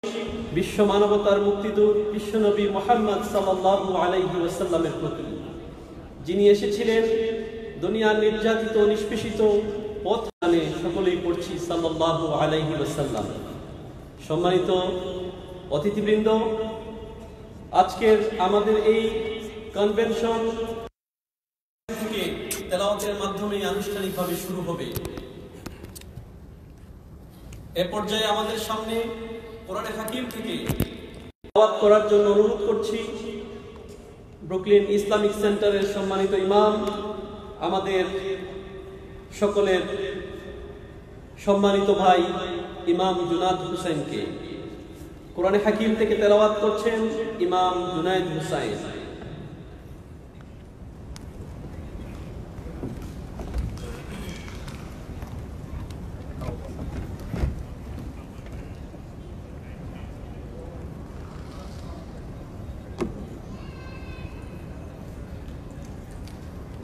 বিশ্ব মানবতার মুক্তিদূত বিশ্বনবী মুহাম্মদ সাল্লাল্লাহু আলাইহি ওয়াসাল্লামের প্রতি, যিনি এসেছিলেন দুনিয়ার নির্যাতিত নিষ্পেষিত পথে, সকলেই পড়ছি সাল্লাল্লাহু আলাইহি ওয়াসাল্লাম। সম্মানিত অতিথিবৃন্দ, আজকের আমাদের এই কনভেনশন থেকে তেলাওয়াতের মাধ্যমে আনুষ্ঠানিকভাবে শুরু হবে। এ পর্যায়ে আমাদের সামনে কোরআনে হাকিম থেকে তেলাওয়াত করার জন্য অনুরোধ করছি ব্রুকলিন ইসলামিক সেন্টারের সম্মানিত ইমাম, আমাদের সকলের সম্মানিত ভাই ইমাম জুনাদ হুসাইনকে। কোরআনে হাকিম থেকে তেলাওয়াত করছেন ইমাম জুনাইদ হুসাইন।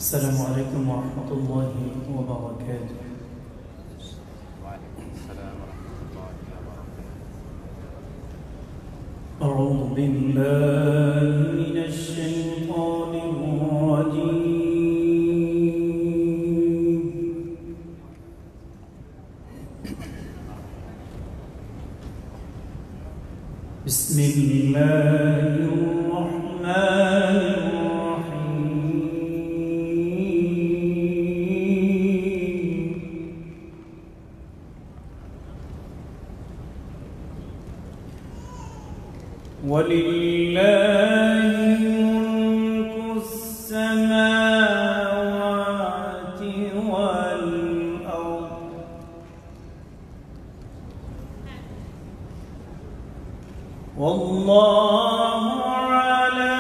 السلام عليكم ورحمة الله وبركاته. وعليكم السلام ورحمة الله وبركاته. أعوذ بالله من الشيطان الرجيم. بسم الله الرحمن ولله ملك السماوات والأرض والله على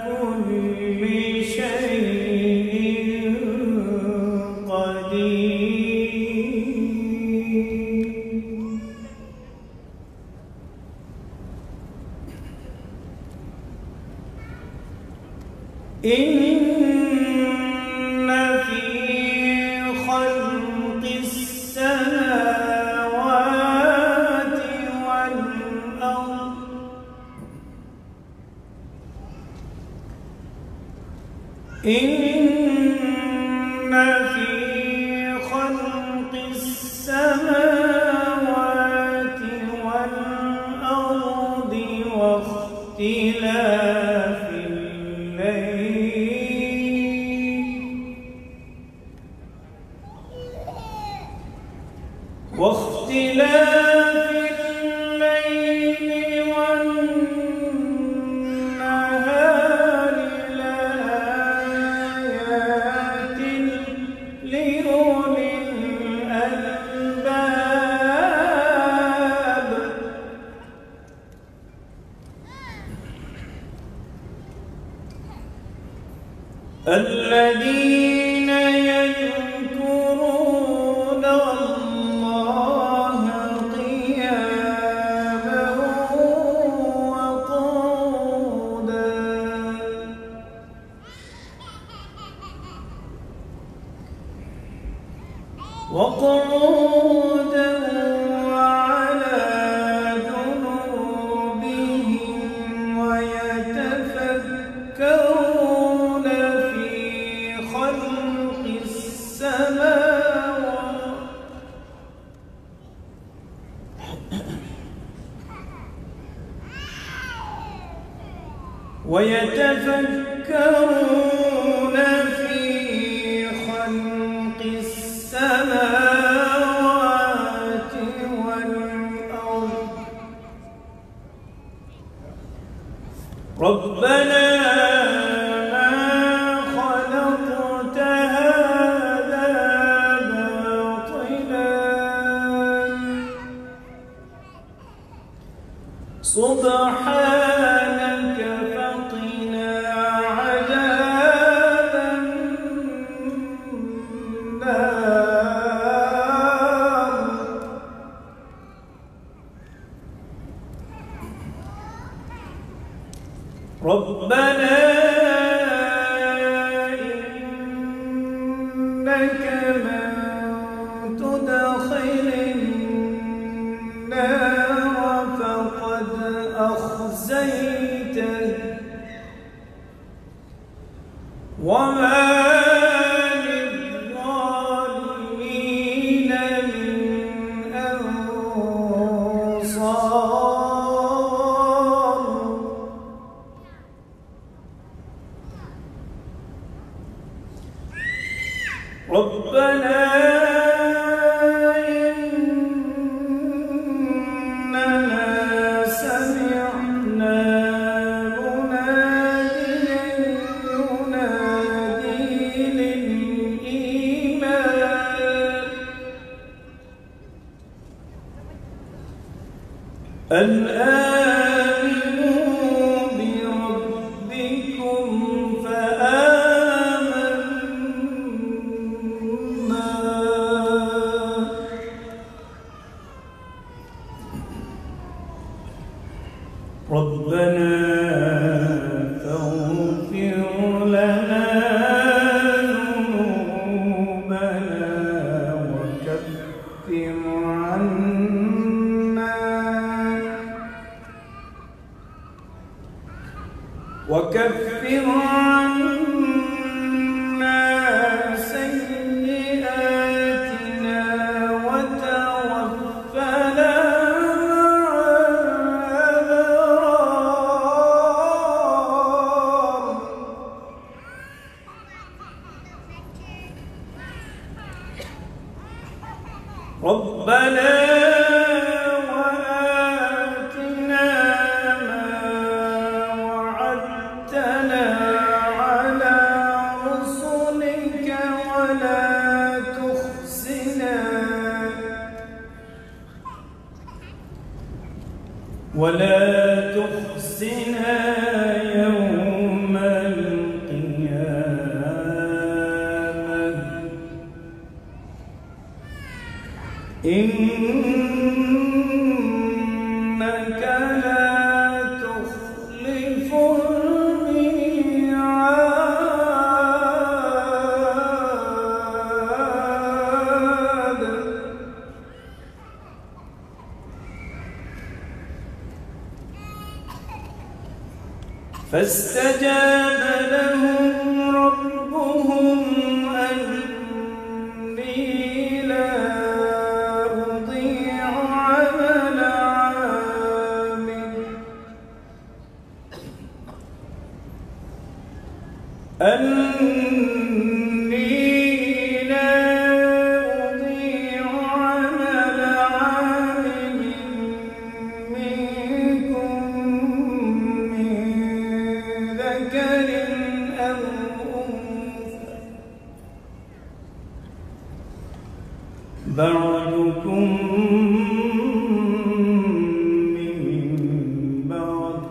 كل شيء قدير. إن في خلق السماوات والأرض إن في خلق السماوات والأرض واختلاف الليل والنهار لآيات لأولي الألباب. الذين يذكرون الله قياما وقعودا وعلى جنوبهم ويتفكرون في خلق السماوات ويتفكرون في خلق السماوات والأرض ربنا ما خلقت هذا باطلا سبحانك فقنا عذاب النار. ربنا إنك من تدخل النار وما للظالمين من أنصار ربنا إننا سمعنا مناديا ينادي للإيمان أن آمنوا بربكم فآمنا ربنا فاغفر لنا ذنوبنا وكفر عنا سيئاتنا وتوفنا ربنا وآتنا ما وعدتنا على رسلك ولا تخزنا يوم القيامة إنك لا تخلف الميعاد فاستجاب لهم ربهم أني لا أضيع عمل عامل منكم من ذكر أو أنثى بعضكم من بعض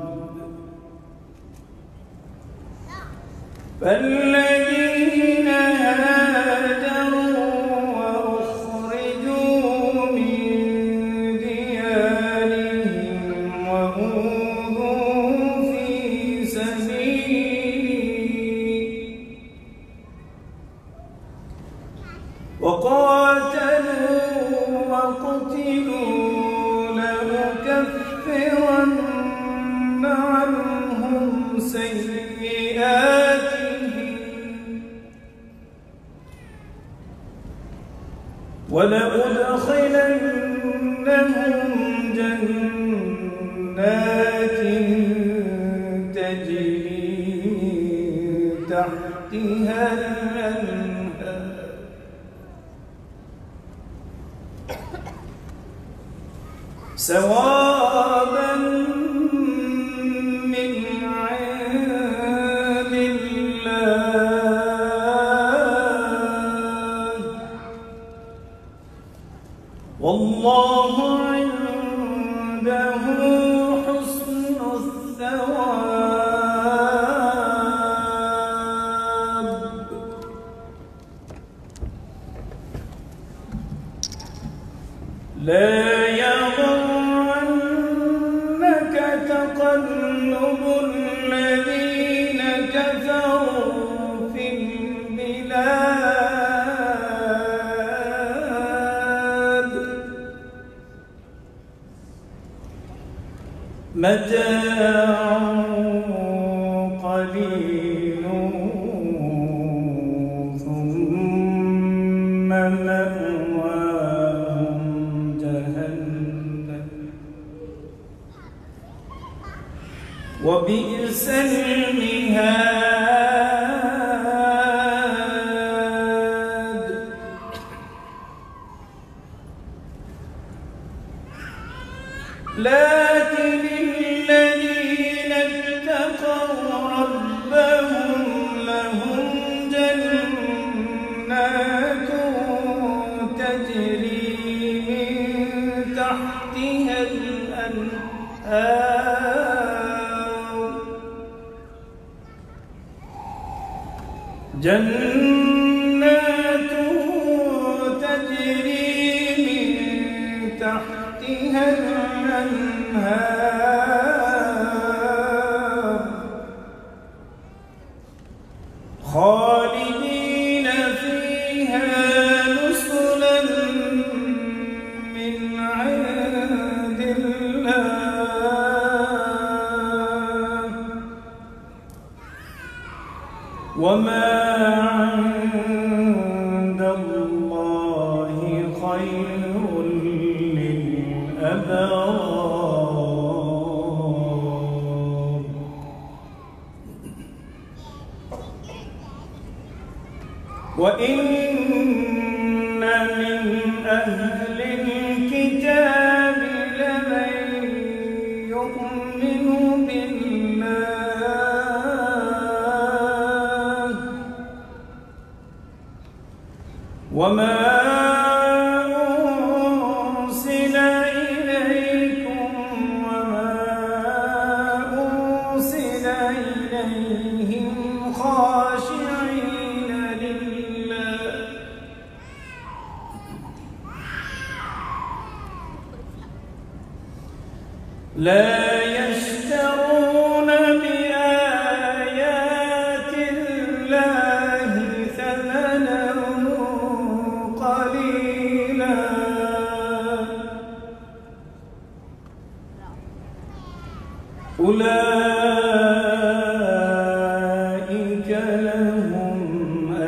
فالذين هاجروا وأخرجوا من ديارهم وأوذوا في سبيلي وقاتلوا وقتلوا لأكفرن عنهم سيئاتهم ولأدخلنهم جنات تجري تحتها الأنهار ثوابا من عند الله والله عنده حسن الثواب لا يغرنك تقلب الذين كفروا في البلاد متاع قليل وبئس المهاد لكن الذين اتقوا ربهم لهم جنات تجري من تحتها الأنهار جنات تجري من تحتها الأنهار خالدين فيها نزلا من عند الله وما عند الله خير للأبرار وإن من أهل الكتاب لمن يؤمن بالله وما أنزل إليكم وما أنزل إليهم خاشعين لله لا يشترون بآيات الله ثمنا قليلا أولئك لهم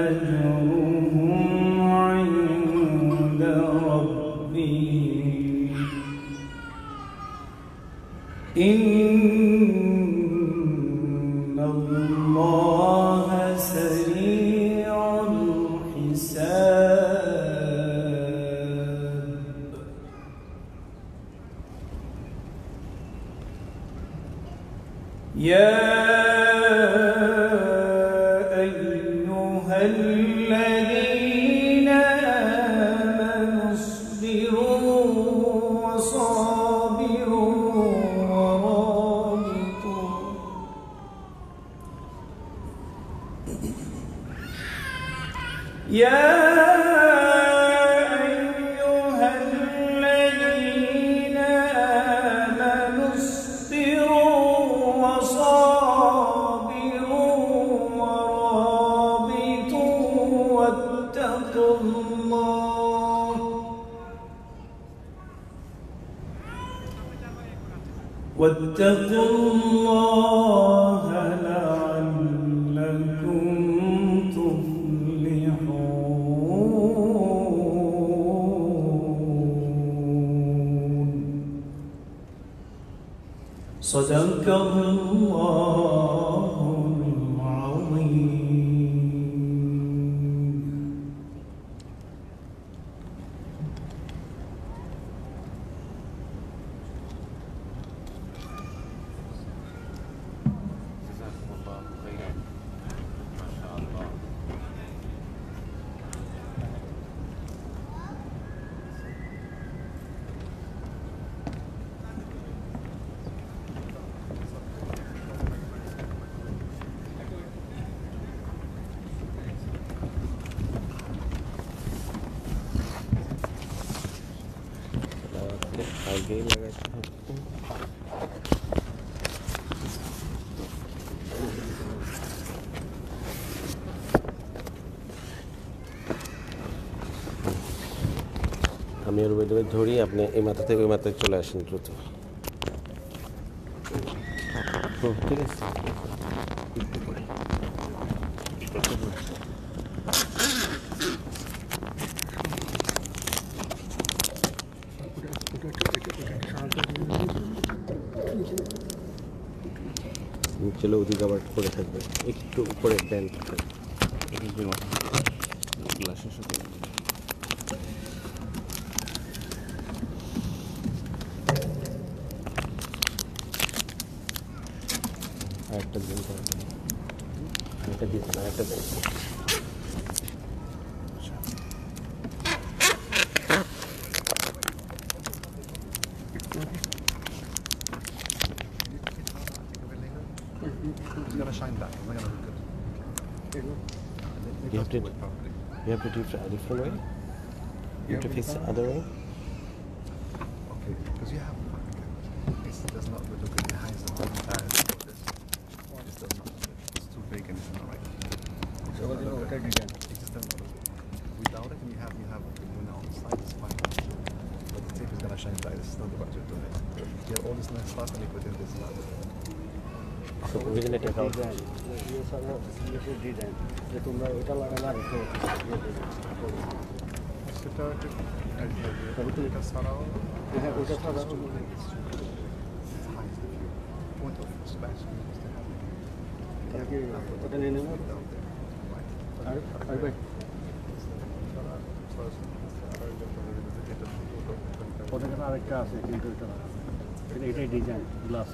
أجرهم عند ربهم إن الله سريع الحساب يا أيها الذين آمنوا اصبروا وصابروا ورابطوا يا أيها الذين آمنوا اصبروا وصابروا ورابطوا واتقوا الله لعلكم تفلحون صدق الله العظيم. جزاكم الله خيرا ما شاء الله. आगे लगाते हैं। আমি ওর বেডে ধরি, আপনি এই মাথা থেকে ওই মাথায় চলে আসেন দ্রুত। ঠিক আছে। চলে ওদিক আবার পড়ে থাকবে, একটু উপরে ব্যান্ড থাকবে। গ্লাসের সাথে আরেকটা দিন আরেকটা দিয়েছেন, আরেকটা দিন। It's gonna shine back. We're gonna look good. You have to do it a different way. You have to face the other way. Okay, because you have this does not look good behind the this does not look good. It's too big and it's not right. It just doesn't look good. Without it, and you have when on the side it's fine. But the tape is gonna shine bright. This is not the right way to do it. You have all this nice stuff and you put in this light. So originate it out. Point of splash is to have আরেকটা আছে কিন্তু এটাই design glass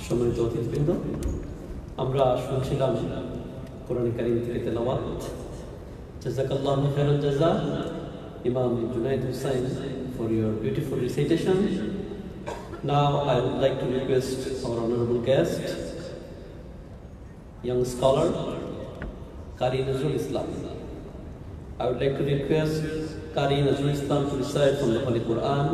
সম্মানিত অতিথিবৃন্দ, আমরা শুনছিলাম কোরআন কারীম থেকে তেলাওয়াত। জাযাকাল্লাহু chiral জাযা Imam Junaid Hussain for your beautiful recitation. Now I would like to request our honorable guest, young scholar Qari Nazrul Islam. I would like to request Qari Nazrul Islam to recite from the Holy Quran.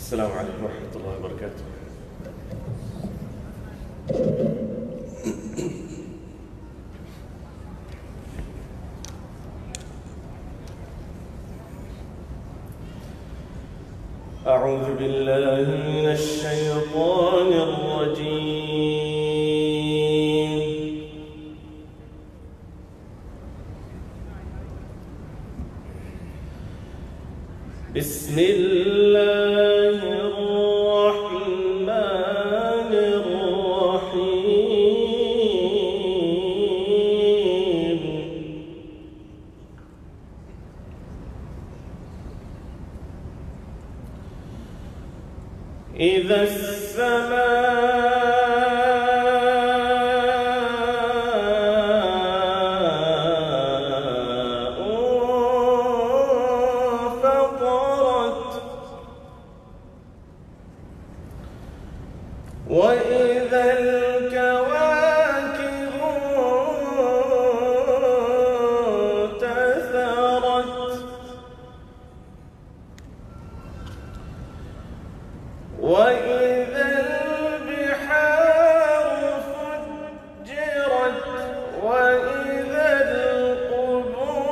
السلام عليكم ورحمة الله وبركاته. أعوذ بالله من الشيطان الرجيم. بسم الله الرحمن الرحيم. إذا وإذا الكواكب انتثرت وإذا البحار فجرت وإذا القبور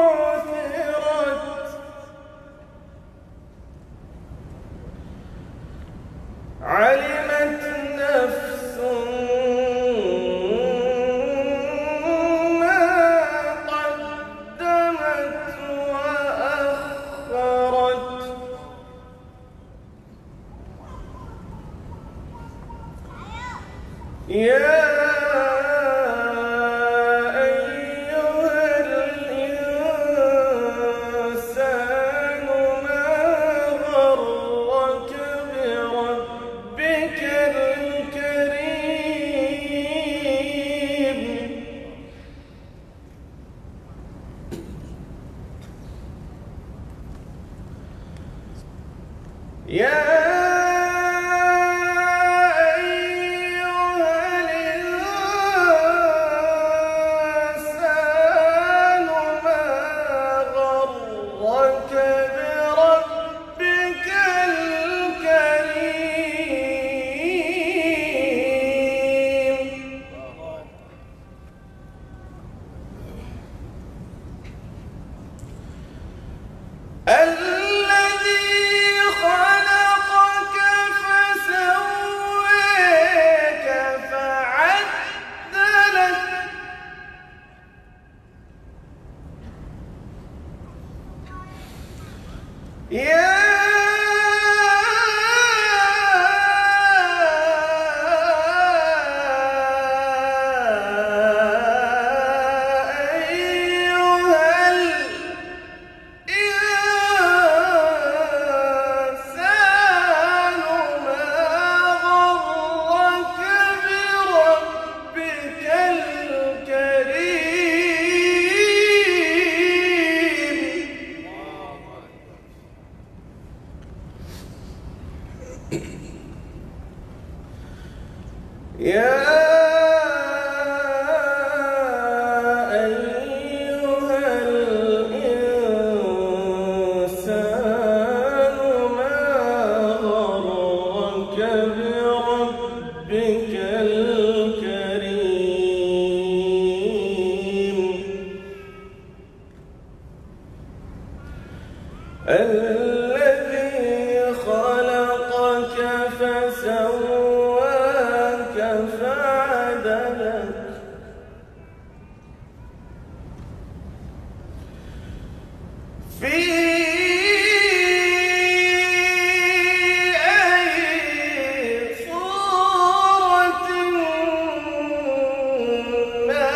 بعثرت علمت نفس ما قدمت وأخرت يا أيها الإنسان ما غرك بربك الكريم يا أيها الذي خلقك فسواك فعدلك في أي صورة ما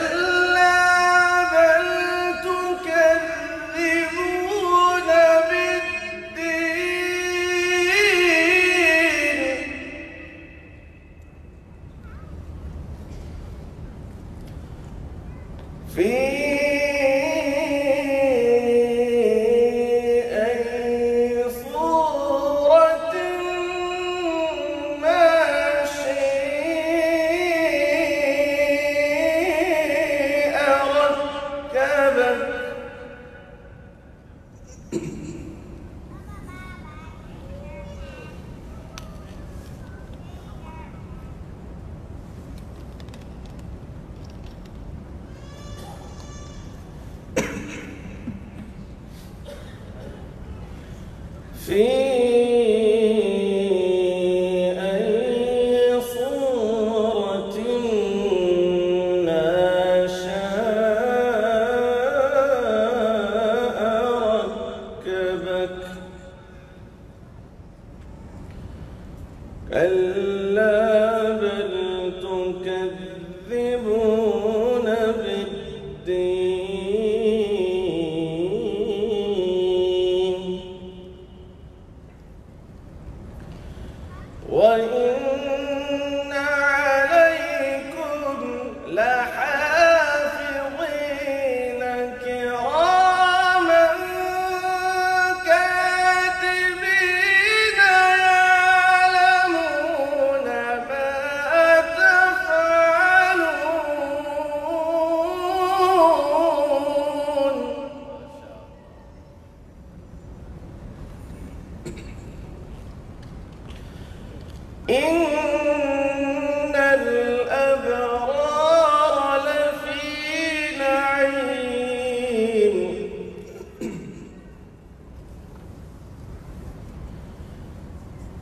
كلا بل تكذبون بالدين في أي صورة ما في أي صورة ما شاء ركبك كلا بل تكذبون بالدين وإن عليكم لحافظين كراما كاتبين يعلمون ما تفعلون إن الأبرار لفي نعيم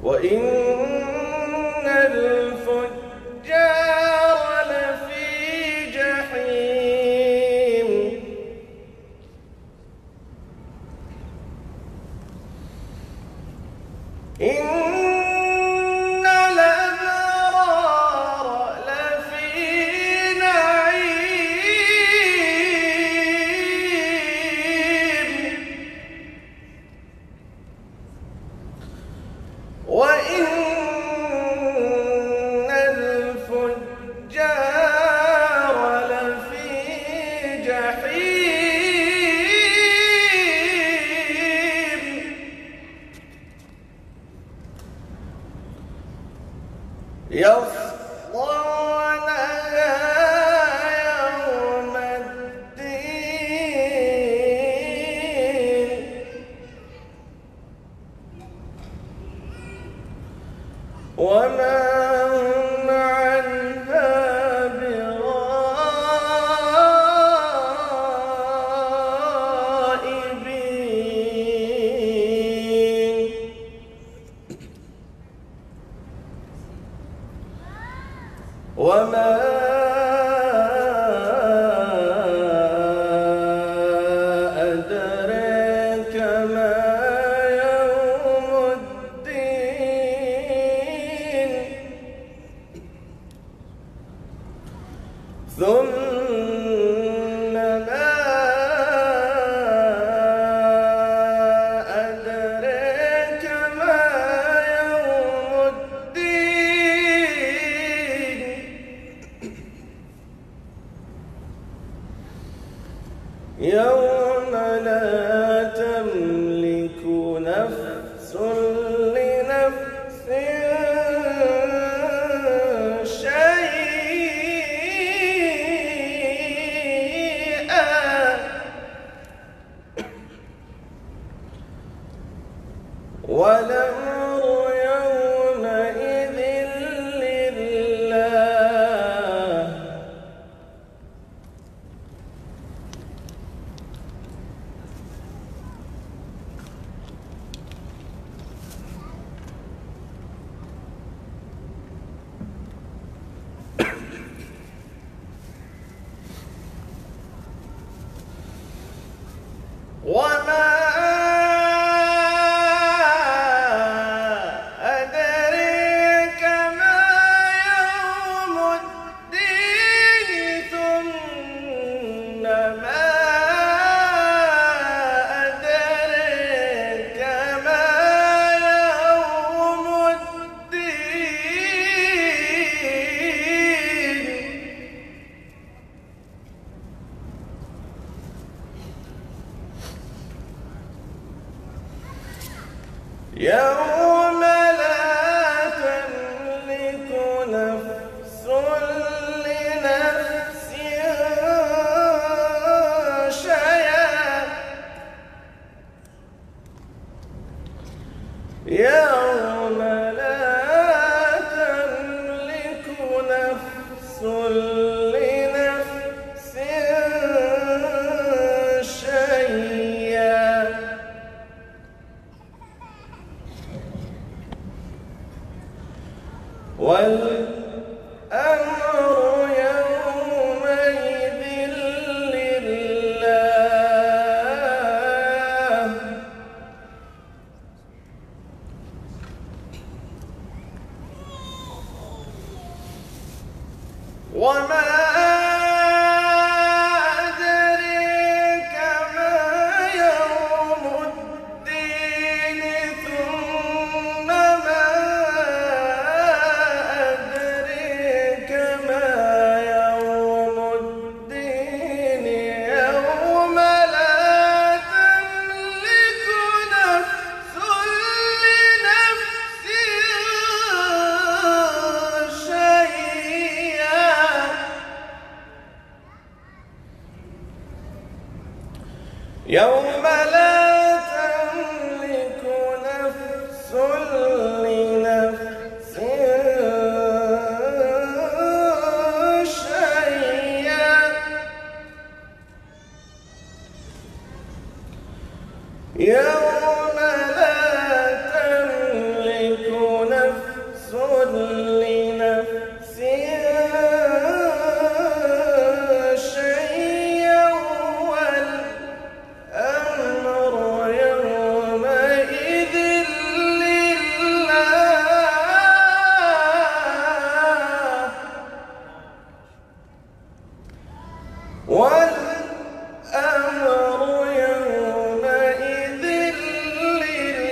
وإن الفجار لفي جحيم إن الأبرار لفي نعيم وإن الفجار لفي جحيم يصلونها يوم الدين وما هم عنها بغائبين والأمر يومئذ لله. وما أدريك ما يوم الدين ثم ما أدريك ما يوم الدين. يوم لا تملك نفس لنفس شيئا. يوم لا تملك نفس لنفس شيئا. والأمر يومئذ لله. وما أدريك ما يوم الدين ثم ما أدريك ما يوم الدين. يوم لا تملك نفس لنفس شيئا. يوم لا تملك نفس لنفس شيئا. يوم لا تملك نفس لنفس شيئا. والأمر يومئذ لله. والأمر يومئذ لله.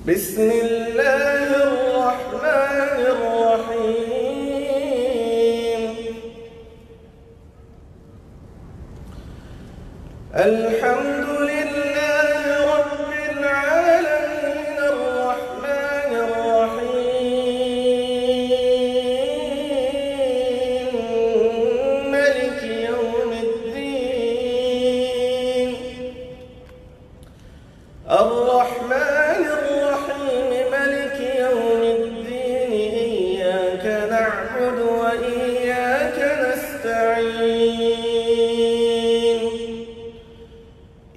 بسم الله الرحمن الرحيم. الحمد لله رب العالمين الرحمن الرحيم مالك يوم الدين. الرحمن الرحيم مالك يوم الدين. إياك نعبد وإياك نستعين.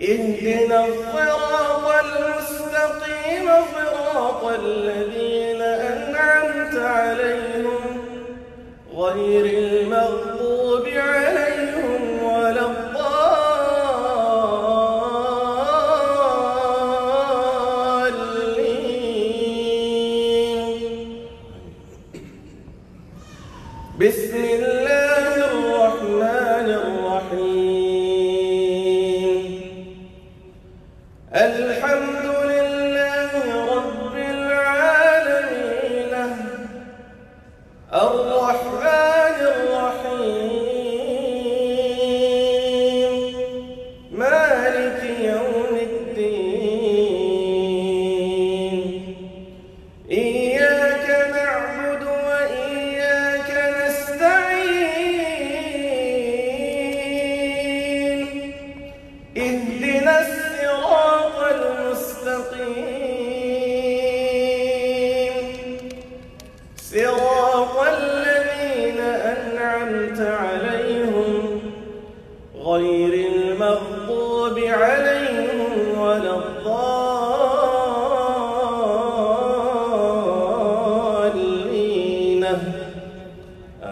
اهدنا الصراط المستقيم صراط الذين أنعمت عليهم غير المغضوب عليهم ولا الضالين. بسم الله الرحمن الرحيم. الحمد لله رب العالمين الرحمن الرحيم مالك يوم الدين. إياك نعبد وإياك نستعين.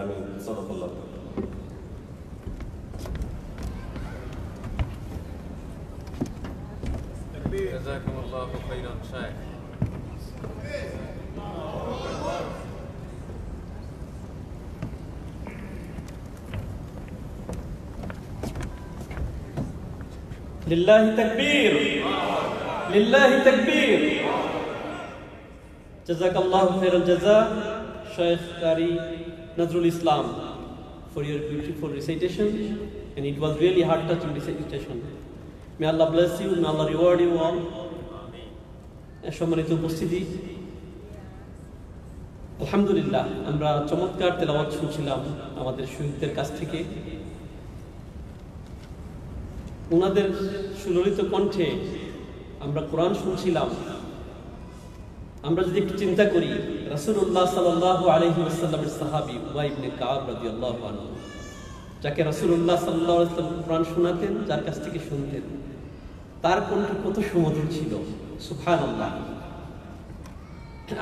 আমিন। সাদাকাল্লাহ। জাযাকুমুল্লাহু খাইরান শাইখ। লিল্লাহি তাকবীর, লিল্লাহি তাকবীর। জাযাকাল্লাহু chiral জাযা, Shaykh Qari Nazrul Islam, for your beautiful recitation, and it was really heart-touching recitation. May Allah bless you, may Allah reward you all. সম্মানিত উপস্থিতি, আলহামদুলিল্লাহ আমরা চমৎকার তেলাওয়াত শুনছিলাম আমাদের শহীদদের কাছ থেকে। ওনাদের সুললিত কণ্ঠে আমরা কোরআন শুনছিলাম। আমরা যদি একটু চিন্তা করি, রাসূলুল্লাহ সাল্লাল্লাহু আলাইহি ওয়াসাল্লামের সাহাবী উবাই ইবনে কাব রাদিয়াল্লাহু আনহু, যাকে রাসূলুল্লাহ সাল্লাল্লাহু আলাইহি ওয়াসাল্লাম কোরআন শোনাতেন, যার কাছ থেকে শুনতেন, তার কণ্ঠ কত সুমধুর ছিল, সুবহানাল্লাহ।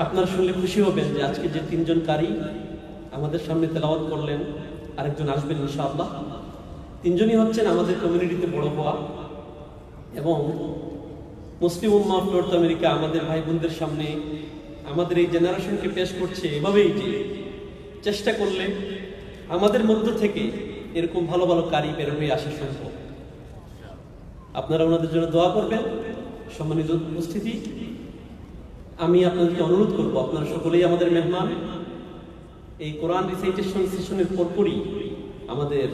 আপনারা শুনলে খুশি হবেন যে আজকে যে তিনজন কারি আমাদের সামনে তেলাওয়াত করলেন, আরেকজন আসবেন ইনশাআল্লাহ। তিনজনই হচ্ছেন আমাদের কমিউনিটিতে বড় হওয়া এবং মুসলিম উম্মাহ অফ নর্থ আমেরিকা আমাদের ভাই বোনদের সামনে আমাদের এই জেনারেশনকে পেশ করছে এভাবেই যে চেষ্টা করলে আমাদের মধ্য থেকে এরকম ভালো ভালো কারি বের হয়ে আসা সম্ভব। আপনারা ওনাদের জন্য দোয়া করবেন। সম্মানিত উপস্থিতি, আমি আপনাদেরকে অনুরোধ করব, আপনারা সকলেই আমাদের মেহমান। এই কোরআন রিসাইটেশন সেশনের পরপরই আমাদের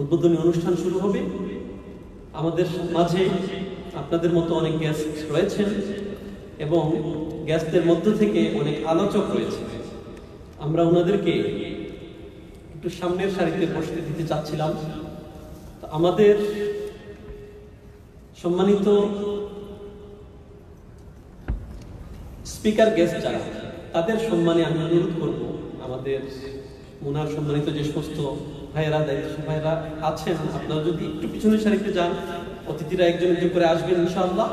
উদ্বোধনী অনুষ্ঠান শুরু হবে। আমাদের মাঝে আপনাদের মতো অনেক গেস্ট রয়েছেন এবং গেস্টদের মধ্য থেকে অনেক আলোচক রয়েছে। আমরা ওনাদেরকে একটু সামনের সারিতে বসতে দিতে চাচ্ছিলাম। আমাদের সম্মানিত স্পিকার গেস্ট যারা, তাদের সম্মানে আমি অনুরোধ করব, আমাদের ওনার সম্মানিত যে সমস্ত ভাইয়েরা, দায়িত্ব ভাইয়েরা আছেন, আপনারা যদি একটু পিছনের সারিতে যান, অতিথিরা একজন একজন করে আসবেন ইনশাআল্লাহ।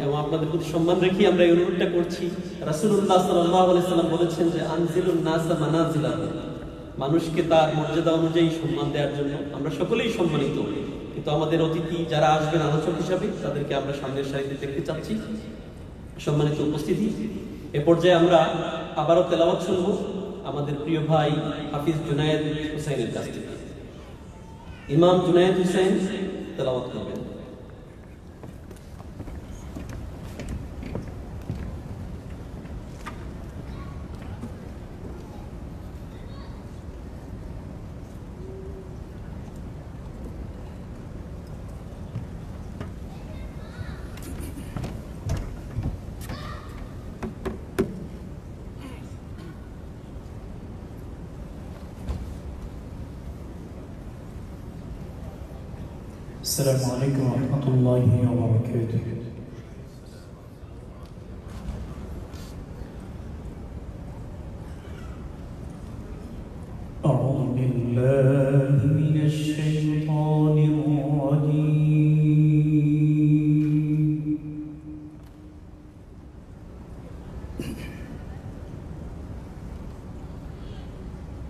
এবং আপনাদের প্রতি সম্মান রেখে আমরা এই অনুরোধটা করছি। রাসূলুল্লাহ সাল্লাল্লাহু আলাইহি সাল্লাম বলেছেন যে আনজিলুন নাসা মানাজিলাহুম, মানুষকে তার মর্যাদা অনুযায়ী সম্মান দেওয়ার জন্য। আমরা সকলেই সম্মানিত, কিন্তু আমাদের অতিথি যারা আসবেন আলোচক হিসাবে, তাদেরকে আমরা সামনের সারিতে দেখতে চাচ্ছি। সম্মানিত উপস্থিতি, এ পর্যায়ে আমরা আবারও তেলাওয়াত শুনবো আমাদের প্রিয় ভাই হাফিজ জুনায়েদ হুসাইনের কাছ থেকে। ইমাম জুনায়েদ হুসাইন তেলাওয়াত করবেন। السلام عليكم ورحمة الله وبركاته. أعوذ بالله من الشيطان الرجيم.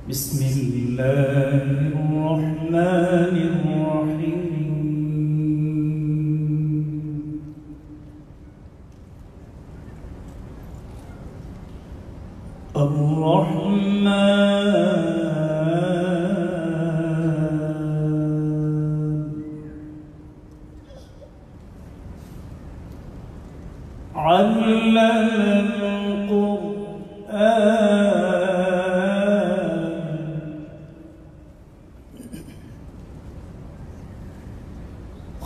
بسم الله الرحمن الرحيم. علم القرآن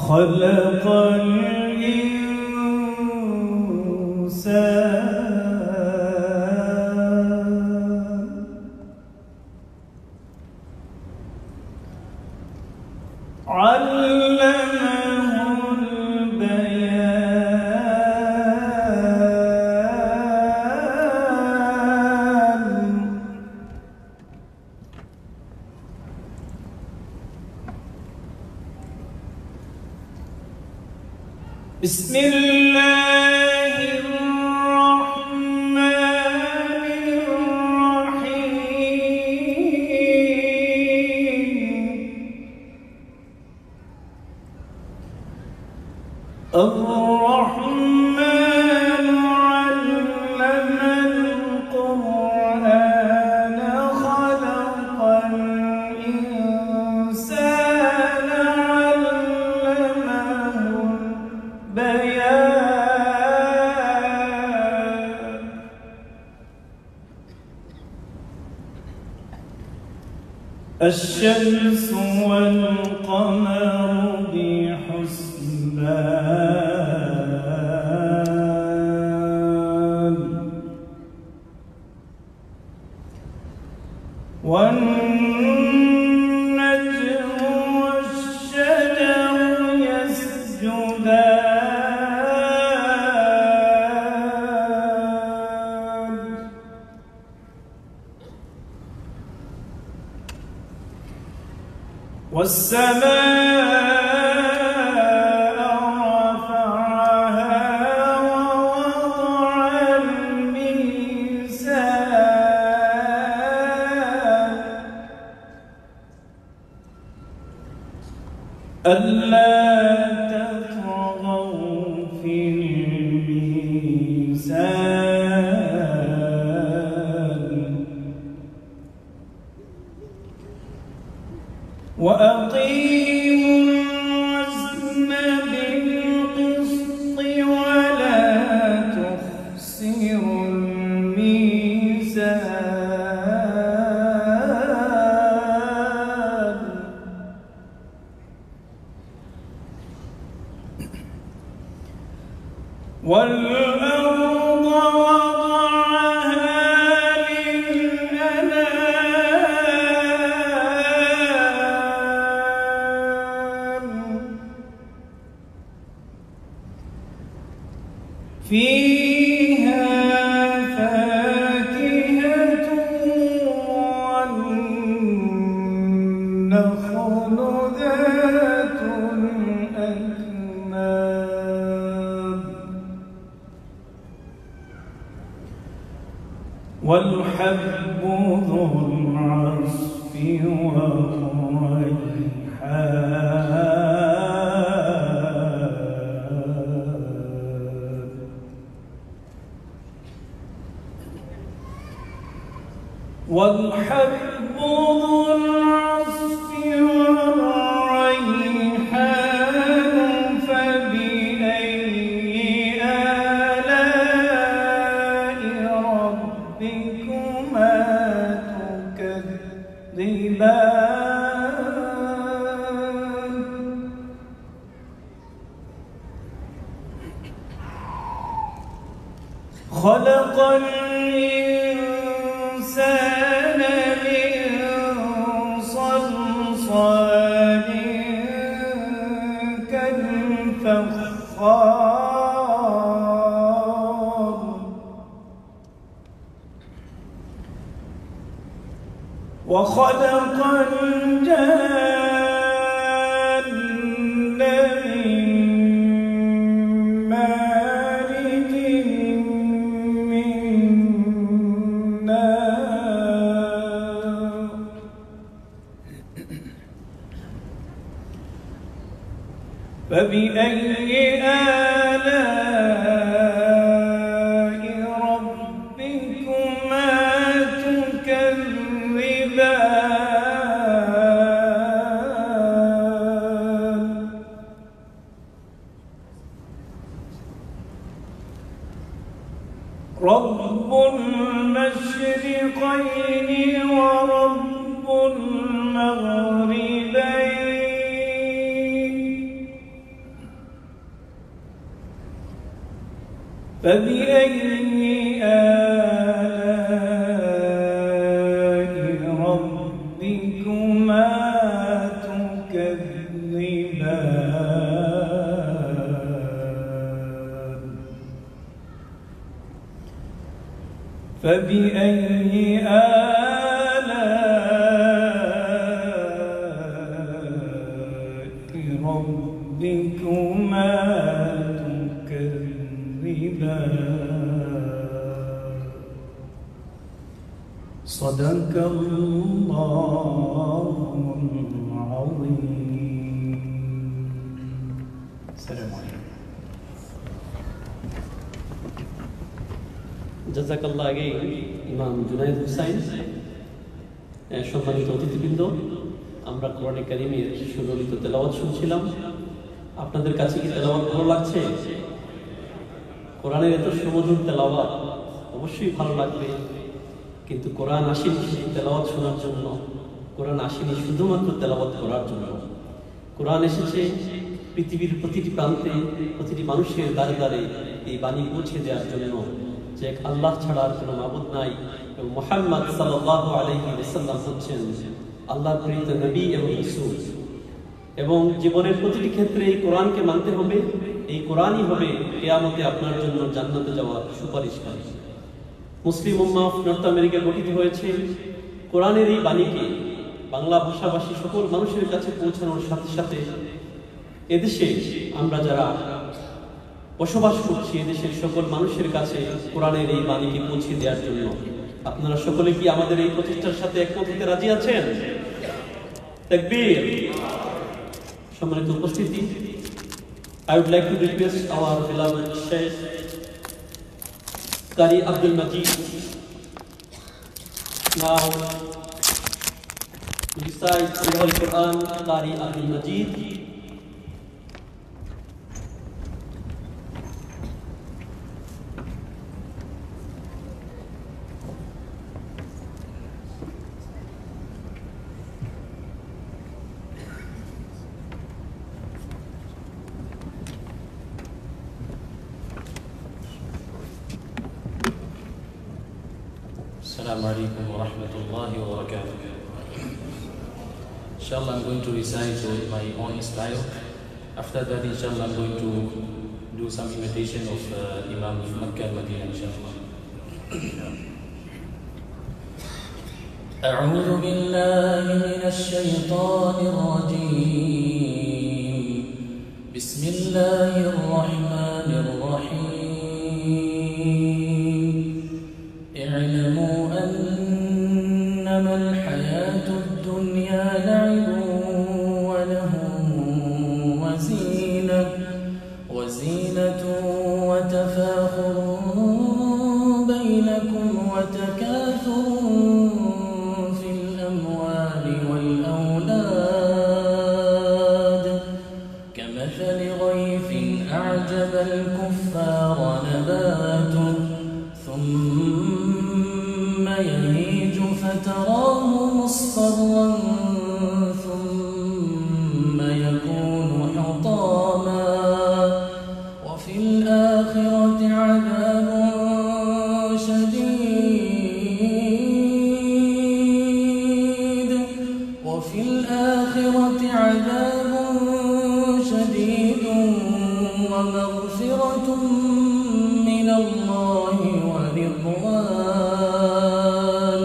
خلق الإنسان علمه البيان بسم الله الرحمن الرحيم الشمس والقمر بحسبان والنجم والشجر يسجدان والسماء رفعها ووضع الميزان ألا تطغوا في الميزان وأقيموا الوزن بالقسط ولا تخسروا الميزان والأرض وضعها للأنام فيها فاكهة والنخل ذات الأكمام والحب ذو العصف والريحان والحب ذو العصف والريحان فبأي آلاء ربكما تكذبان خلق الإنسان من صلصال كالفخار وخلق الجان من مارج من نار فبأي آلاء ربكما تكذبان رب المشرقين ورب المغربين فبأي آلاء ربكما تكذبان فبأي آلاء ربكما تكذبان صدق الله العظيم. السلام عليكم. জাযাকাল্লাহ আগে ইমাম জুনায়েদ হুসাইন, সম্মানিত অতিথিবৃন্দ, আমরা কোরআনে কারীমের সুললিত তেলাওয়াত শুনছিলাম। আপনাদের কাছে কি তেলাওয়াত ভালো লাগছে? কোরআনের এত সুমধুর তেলাওয়াত অবশ্যই ভালো লাগবে, কিন্তু কোরআন আসেনি তেলাওয়াত শোনার জন্য, কোরআন আসেনি শুধুমাত্র তেলাওয়াত করার জন্য। কোরআন এসেছে পৃথিবীর প্রতিটি প্রান্তে, প্রতিটি মানুষের দ্বারে দ্বারে এই বাণী পৌঁছে দেওয়ার জন্য যে এক আল্লাহ ছাড়া আর কোনো মাবুদ নাই এবং মুহাম্মদ সাল্লাল্লাহু আলাইহি ওয়াসাল্লাম হচ্ছেন আল্লাহর প্রেরিত নবী এবং রাসূল। এবং জীবনের প্রতিটি ক্ষেত্রে এই কোরআনকে মানতে হবে। এই কোরআনই হবে কিয়ামতে আপনার জন্য জান্নাতে যাওয়ার সুপারিশকারী। মুসলিম উম্মাহ অফ নর্থ আমেরিকা গঠিত হয়েছে কোরআনের এই বাণীকে বাংলা ভাষাভাষী সকল মানুষের কাছে পৌঁছানোর সাথে সাথে এদেশে আমরা যারা বসবাস করছি এদেশের সকল মানুষের কাছে কোরআনের এই বাণীকে পৌঁছে দেওয়ার জন্য। আপনারা সকলে কি আমাদের এই প্রচেষ্টার সাথে একমত হতে রাজি আছেন? তাকবীর। সম্মানিত উপস্থিতি, I would like to request our beloved Sheikh Qari Abdul Majid now to recite the Holy Quran. Qari Abdul Majid. Assalamu alaikum wa rahmatullahi wa barakatuh. Inshallah, I'm going to recite my own style. After that, inshallah, I'm going to do some imitation of Imam of Makkah and Medina, inshallah. أعوذ بالله من الشيطان الرجيم. بسم الله الرحمن الرحيم. اعلموا أنما الحياة الدنيا لعب ولهو وزينة وتفاخر بينكم وتكاثر في الأموال والأولاد كمثل غيث أعجب الكفار نباته ثم يهيج فتراه مصفرا ثم يكون حطاما وفي الآخرة عذاب شديد ومغفرة من الله ورضوان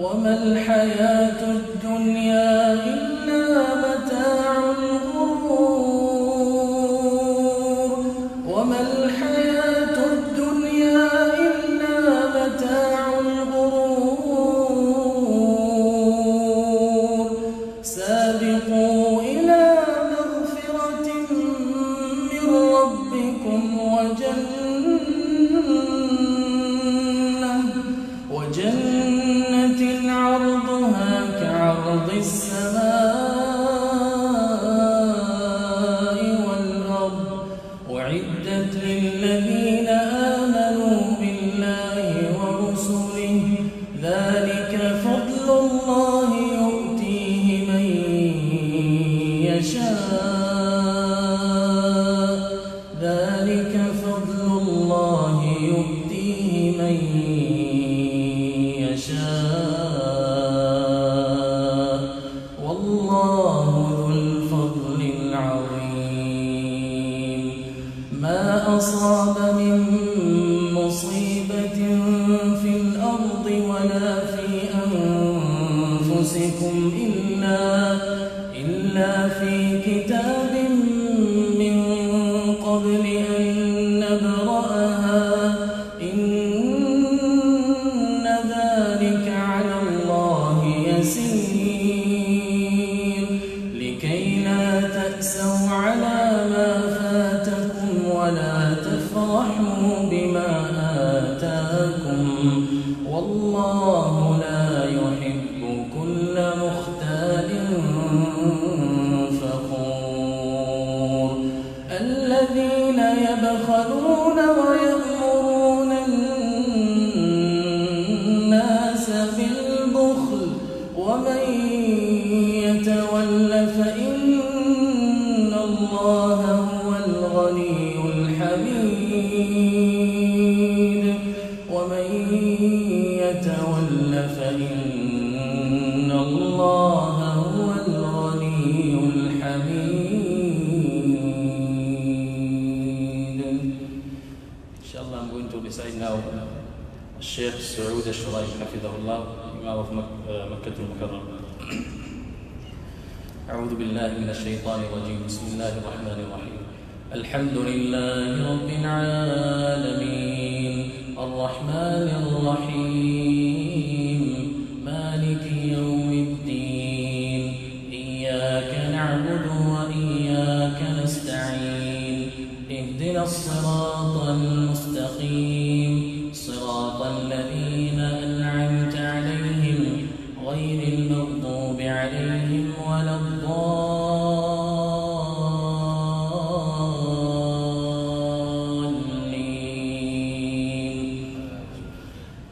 وما الحياة الدنيا إلا متاع الغرور وما الحياة الدنيا إلا متاع الغرور سابقوا إلى مغفرة من ربكم وجنة عرضها كعرض السماء والأرض أعدت للذين آمنوا بالله ورسله ذلك فضل الله يؤتيه من يشاء ذلك فضل الله يؤتيه من يشاء والله ذو الفضل العظيم ما أصاب من مصيبة في الأرض ولا في أنفسكم إلا في كتاب من قبل أن نبرأها إن ذلك على الله يسير لكي لا تأسوا على ما فاتكم ولا تفرحوا بما آتاكم والله لا يحب كل مختال فخور الذين ومن يتول فإن الله هو الغني الحميد ومن يتول فإن الله هو الغني الحميد. Inshallah, I'm going to recite now Sheikh Saud al-Shuraim Hafidahullah, Imam of Makkah al-Mukarram. أعوذ بالله من الشيطان الرجيم. بسم الله الرحمن الرحيم. الحمد لله رب العالمين الرحمن الرحيم مالك يوم الدين إياك نعبد وإياك نستعين اهدنا الصراط المستقيم صراط الذين أنعمت عليهم غير المغضوب عليهم ولا الضالين.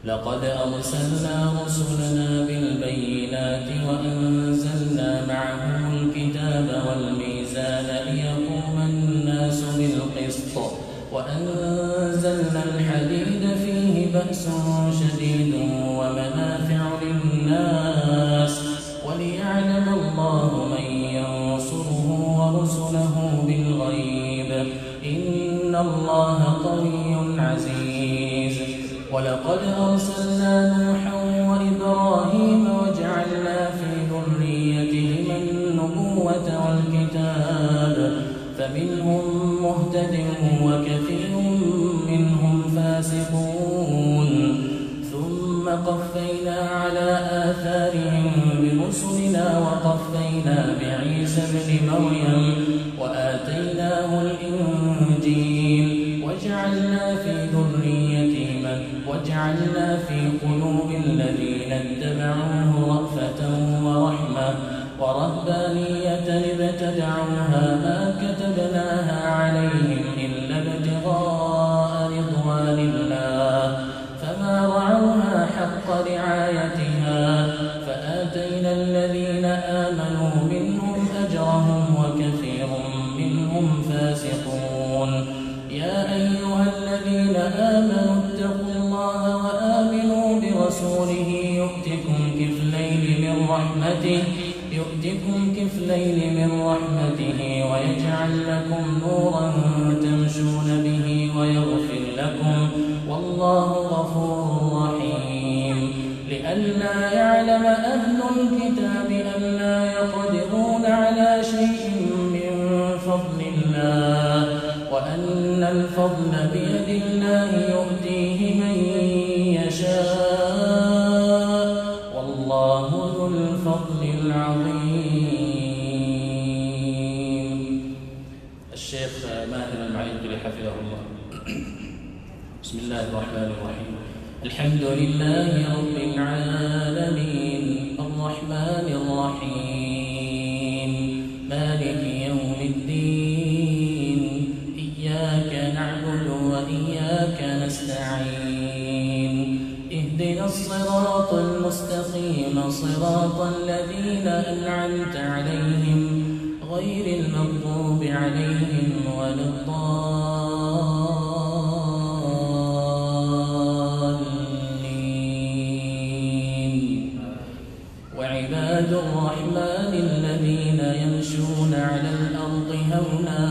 لقد أرسلنا رسلنا بالبينات وأنزلنا معهم الكتاب والميزان ليقوم الناس بالقسط وأنزلنا الحديد فيه بأس شديد ومنافع للناس وليعلم الله من ينصره ورسله بالغيب إن الله قوي عزيز. ولقد أرسلنا نوحا وإبراهيم وجعلنا في ذريتهما النبوة والكتاب فمنهم مهتد وكثير منهم فاسقون ثم قفينا على آثارهم برسلنا وقفينا بعيسى ابن مريم وآتيناه الإنجيل وجعلنا في قلوب الذين اتبعوه رأفة ورحمة ورهبانية ابتدعوها ما كتبناها عليهم إلا ابتغاء رضوان الله فما رعوها حق رعايتها فآتينا الذين آمنوا منهم أجرهم وكثير منهم فاسقون. يا أيها الذين آمنوا اتقوا الله وآمنوا برسوله يؤتكم كفلين من رحمته ويجعل لكم نورا تمشون به ويغفر لكم والله غفور رحيم. لئلا يعلم أهل الكتاب ألا يقدرون على شيء من فضل الله وأن الفضل بيد الله يؤتيه من يشاء والله ذو الفضل العظيم. الشيخ ماهر المعيقلي حفظه الله. بسم الله الرحمن الرحيم. الحمد لله رب العالمين الرحمن الرحيم مالك يوم الدين إياك نعبد وإياك نستعين اهدنا الصراط المستقيم صراط الذين أنعمت عليهم غير المغضوب عليهم ولا الضالين. وعباد الرحمن الذين يمشون على الأرض هونا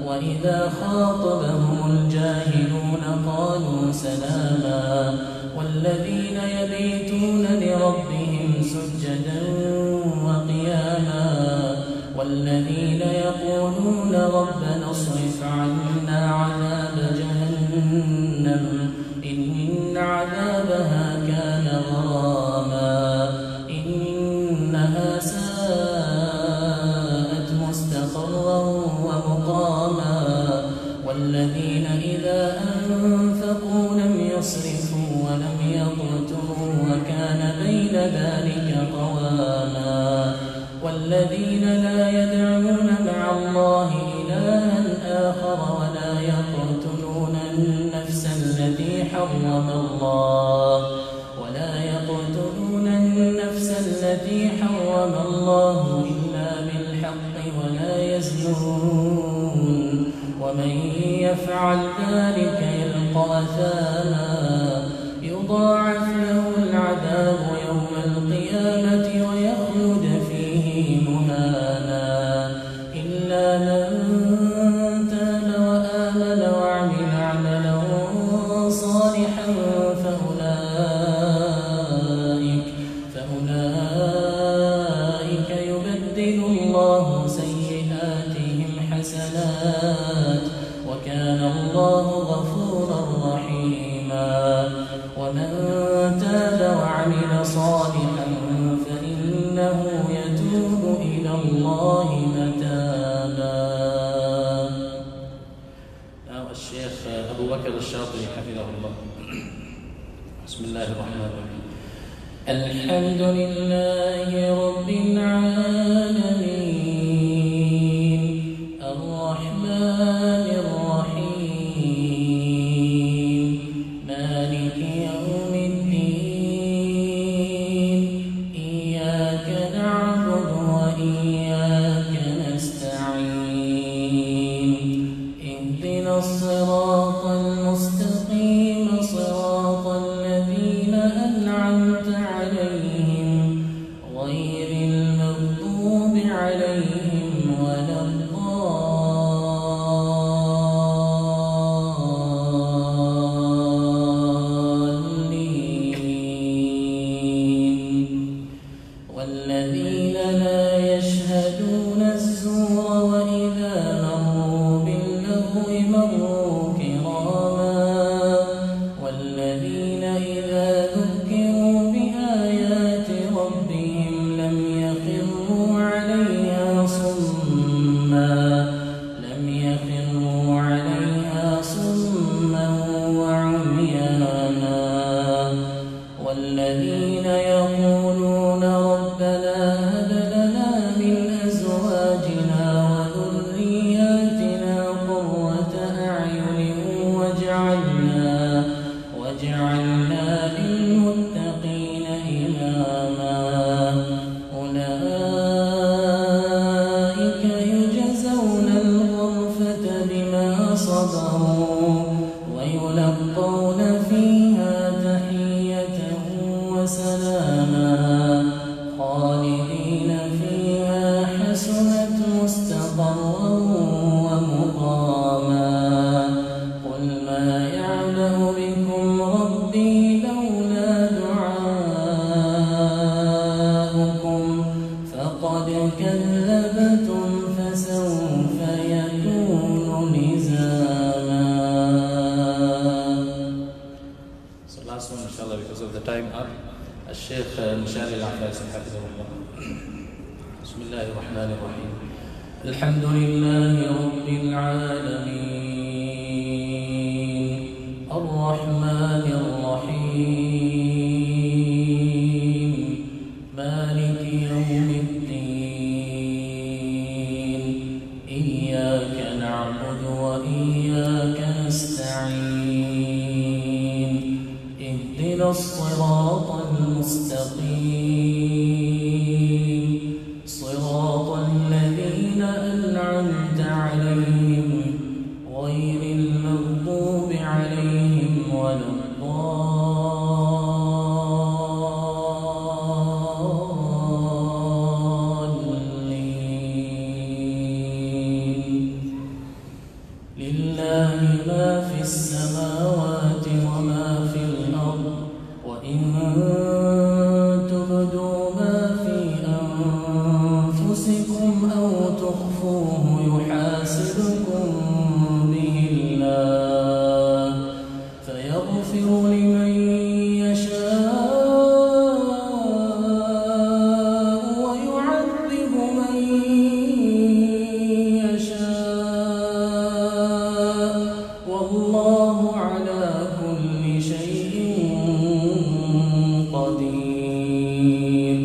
وإذا خاطبهم الجاهلون قالوا سلاما والذين يبيتون لربهم سجدا وقياما والذين يقولون ربنا اصرف عنا عذاب جهنم إن عذابها كان غراما إنها ساءت مستقرا ومقاما والذين إذا أنفقوا لم يسرفوا ولم يقتروا وكان بين ذلك قواما والذين لا يدعون مع الله إلها آخر ولا يقتلون النفس التي حرم الله التي حرم الله إلا بالحق ولا يزنون ومن يفعل ذلك يلقى أثاما يضاعف له العذاب يوم القيامة ويخلد فيه مهانا إلا من تاب وآمن وعمل عملا صالحا فأولئك يبدل الله سيئاتهم حسنات وكان الله غفورا رحيما ومن تاب وعمل صالحا فإنه يتوب إلى الله متابا. Now الشيخ أبو بكر الشاطبي حفظه الله. بسم الله الرحمن الرحيم. الحمد لله رب العالمين الرحمن الرحيم مالك يوم الدين إياك نعبد وإياك نستعين اهدنا الصراط المستقيم صراط الذين أنعمت عليهم غير المغضوب عليهم ولا الضالين والذين لا يشهدون الزور وإذا مروا باللغو مروا كراما والذين إذا ذكروا بآيات ربهم لم يخروا عليها صما وعميانا والذين يقولون ربنا هب لنا من أزواجنا وذرياتنا قرة أعين واجعلنا للمتقين إماما أولئك يجزون الغرفة بما صبروا ويلقون فيها تحية وسلاما خالدين فيها حسنت مستقرا ومقاما قل ما يعبأ بكم ربي لولا دعاؤكم فقد كذبتم فسوف يكون لزاما. So last one inshallah because of the time up. الشيخ مشاري العفاسي حفظه الله. بسم الله الرحمن الرحيم. الحمد لله رب العالمين الرحمن الرحيم مالك يوم الدين إياك نعبد وإياك نستعين اهدنا الصراط المستقيم صراط الذين أنعمت عليهم غير المغضوب عليهم ولا الضالين لله ما في السماوات وما في الأرض وإن تبدوا ما في أنفسكم أو تخفوه يحاسبكم به الله فيغفر لمن يشاء ويعذب من يشاء والله على كل شيء قدير.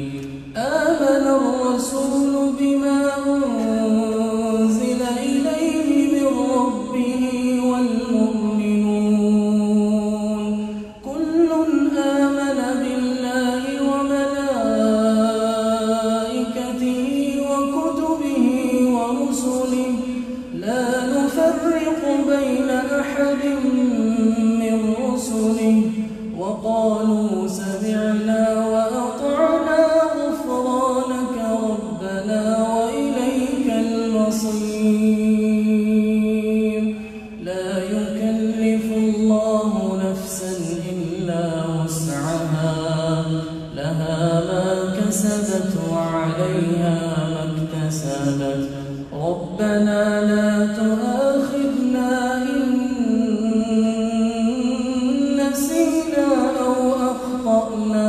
آمن الرسول بما أنزل إليه من ربه والمؤمنون كل آمن بالله وملائكته كسبت وعليها ما اكتسبت ربنا لا تؤاخذنا إن نسينا أو أخطأنا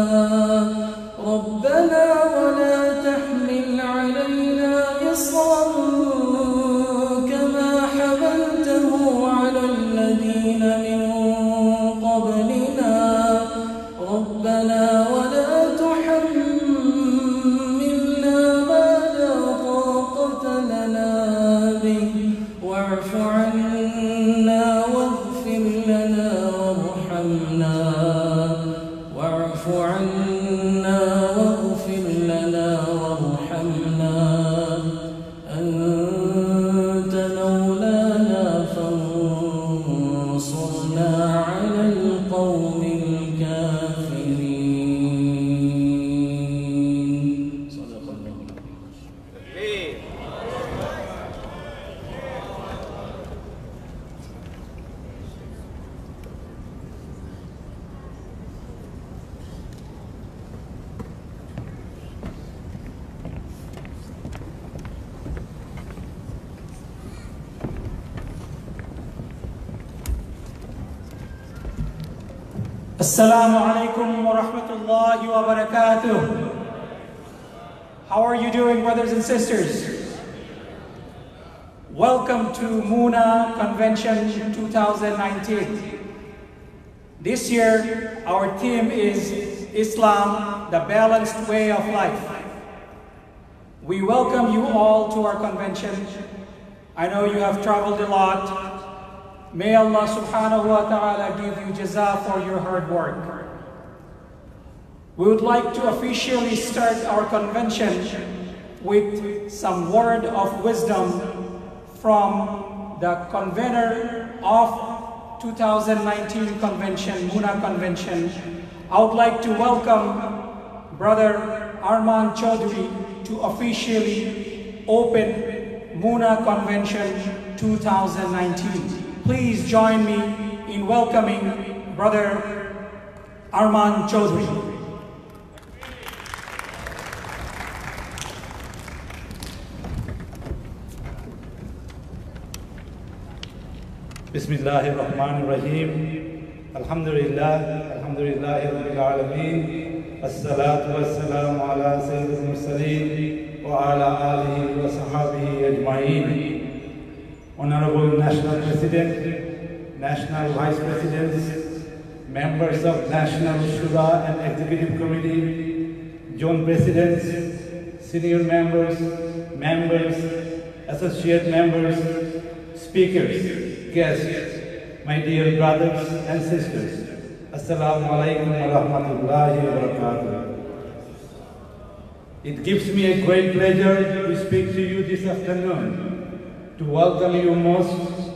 ربنا ولا تحمل علينا إصرا كما حملته على الذين من قبلنا ربنا ولا تحملنا ما لا طاقة لنا به واعف عنا واغفر لنا وارحمنا واعف عنا واغفر لنا وارحمنا أنت مولانا فانصرنا على القوم الكافرين صدق الله. Assalamu alaikum wa rahmatullahi wa barakatuh. How are you doing, brothers and sisters? Welcome to Muna Convention 2019. This year, our theme is Islam, the balanced way of life. We welcome you all to our convention. I know you have traveled a lot. May Allah subhanahu wa ta'ala give you jaza for your hard work. We would like to officially start our convention with some word of wisdom from the convener of 2019 convention, Muna Convention. I would like to welcome Brother Arman Chaudhry to officially open Muna Convention 2019. Please join me in welcoming Brother Arman Chaudhry. Bismillahir Rahmanir Rahim. Alhamdulillah, Alhamdulillahi Rabbil Alameen. As-salatu was-salamu ala Sayyidil Mursaleen wa ala alihi wa sahbihi ajma'in. Honorable National President, National Vice Presidents, members of National Shura and Executive Committee, Zone Presidents, Senior Members, Associate Members, Speakers, guests, my dear brothers and sisters, Assalamu alaikum wa rahmatullahi wa barakatuh. It gives me a great pleasure to speak to you this afternoon, to welcome you most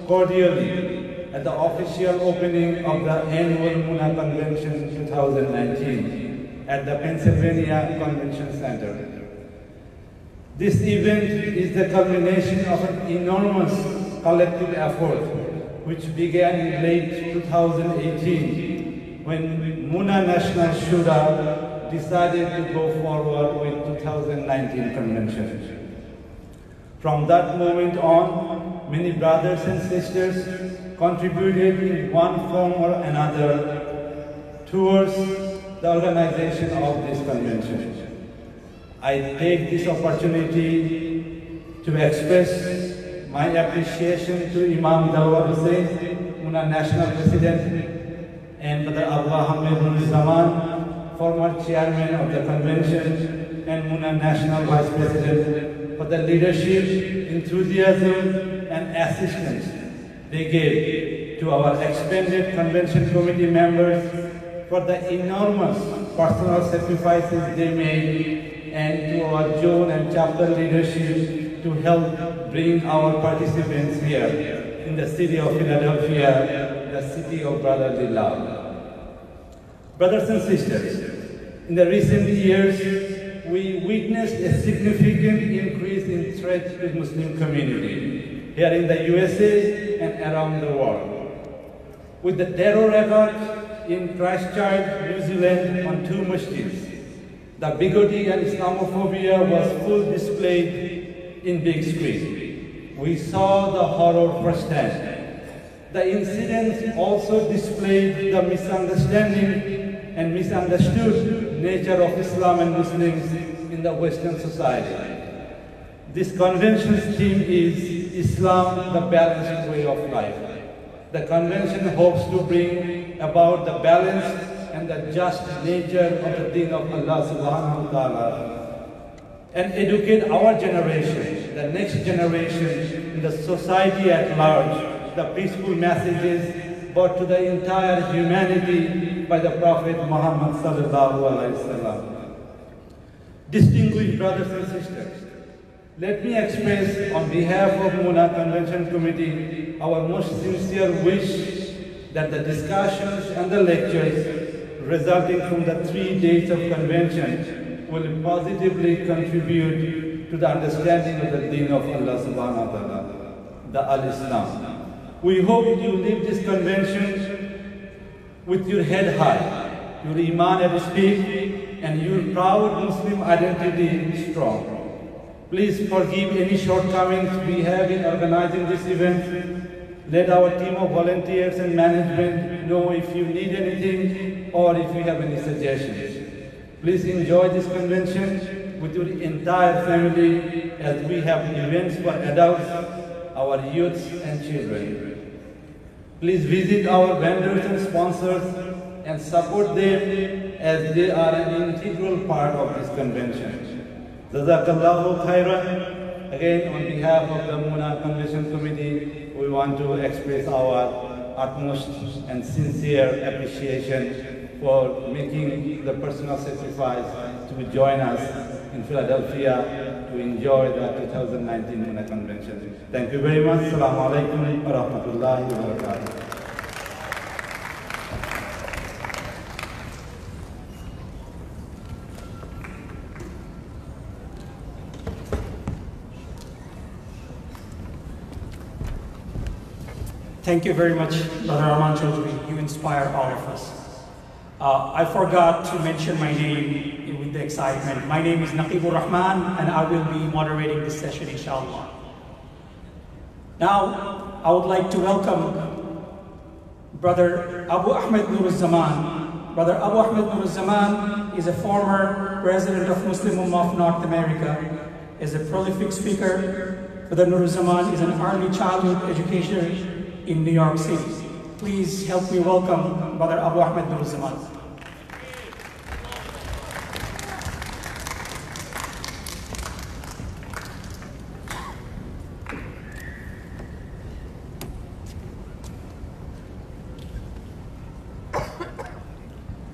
cordially at the official opening of the annual Muna Convention 2019 at the Pennsylvania Convention Center. This event is the culmination of an enormous collective effort which began in late 2018 when Muna National Shura decided to go forward with 2019 convention. From that moment on, many brothers and sisters contributed in one form or another towards the organization of this convention. I take this opportunity to express my appreciation to Imam Dawar Hussain, Muna National President, and Brother Abba Hamid Nur Zaman, former Chairman of the Convention, and Muna National Vice President, for the leadership, enthusiasm, and assistance they gave to our expanded Convention Committee members, for the enormous personal sacrifices they made, and to our zone and chapter leadership to help bring our participants here in the city of Philadelphia, the city of brotherly love. Brothers and sisters, in the recent years, we witnessed a significant increase in threats to the Muslim community here in the USA and around the world. With the terror attack in Christchurch, New Zealand on 2 masjids, The bigotry and Islamophobia was full displayed in big screen. We saw the horror firsthand. The incidents also displayed the misunderstanding and misunderstood nature of Islam and Muslims in the Western society. This convention's theme is Islam, the balanced way of life. The convention hopes to bring about the balance and the just nature of the deen of Allah subhanahu wa ta'ala and educate our generation, the next generation, in the society at large, the peaceful messages brought to the entire humanity by the Prophet Muhammad sallallahu alaihi wasallam. Distinguished brothers and sisters, let me express on behalf of Muna Convention Committee our most sincere wish that the discussions and the lectures resulting from the 3 days of convention will positively contribute to the understanding of the deen of Allah subhanahu wa ta'ala, the Al-Islam. We hope you leave this convention with your head high, your iman at peak, and your proud Muslim identity strong. Please forgive any shortcomings we have in organizing this event. Let our team of volunteers and management know if you need anything or if you have any suggestions. Please enjoy this convention with your entire family as we have events for adults, our youths and children. Please visit our vendors and sponsors and support them as they are an integral part of this convention. Jazakallahu khairan. Again, on behalf of the Muna Convention Committee, we want to express our utmost and sincere appreciation for making the personal sacrifice to join us in Philadelphia to enjoy the 2019 Muna Convention. Thank you very much. Assalamu alaikum wa rahmatullahi wa barakatuh. Thank you very much, Brother Rahman Chaudhry. You inspire all of us. I forgot to mention my name with the excitement. My name is Naqibur Rahman, and I will be moderating this session, inshallah. Now, I would like to welcome Brother Abu Ahmed Nur-Zaman. Brother Abu Ahmed Nur-Zaman is a former president of Muslim Ummah of North America, is a prolific speaker. Brother Nur-Zaman is an early childhood educator in New York City. Please help me welcome Brother Abu Ahmed Nur-Zaman.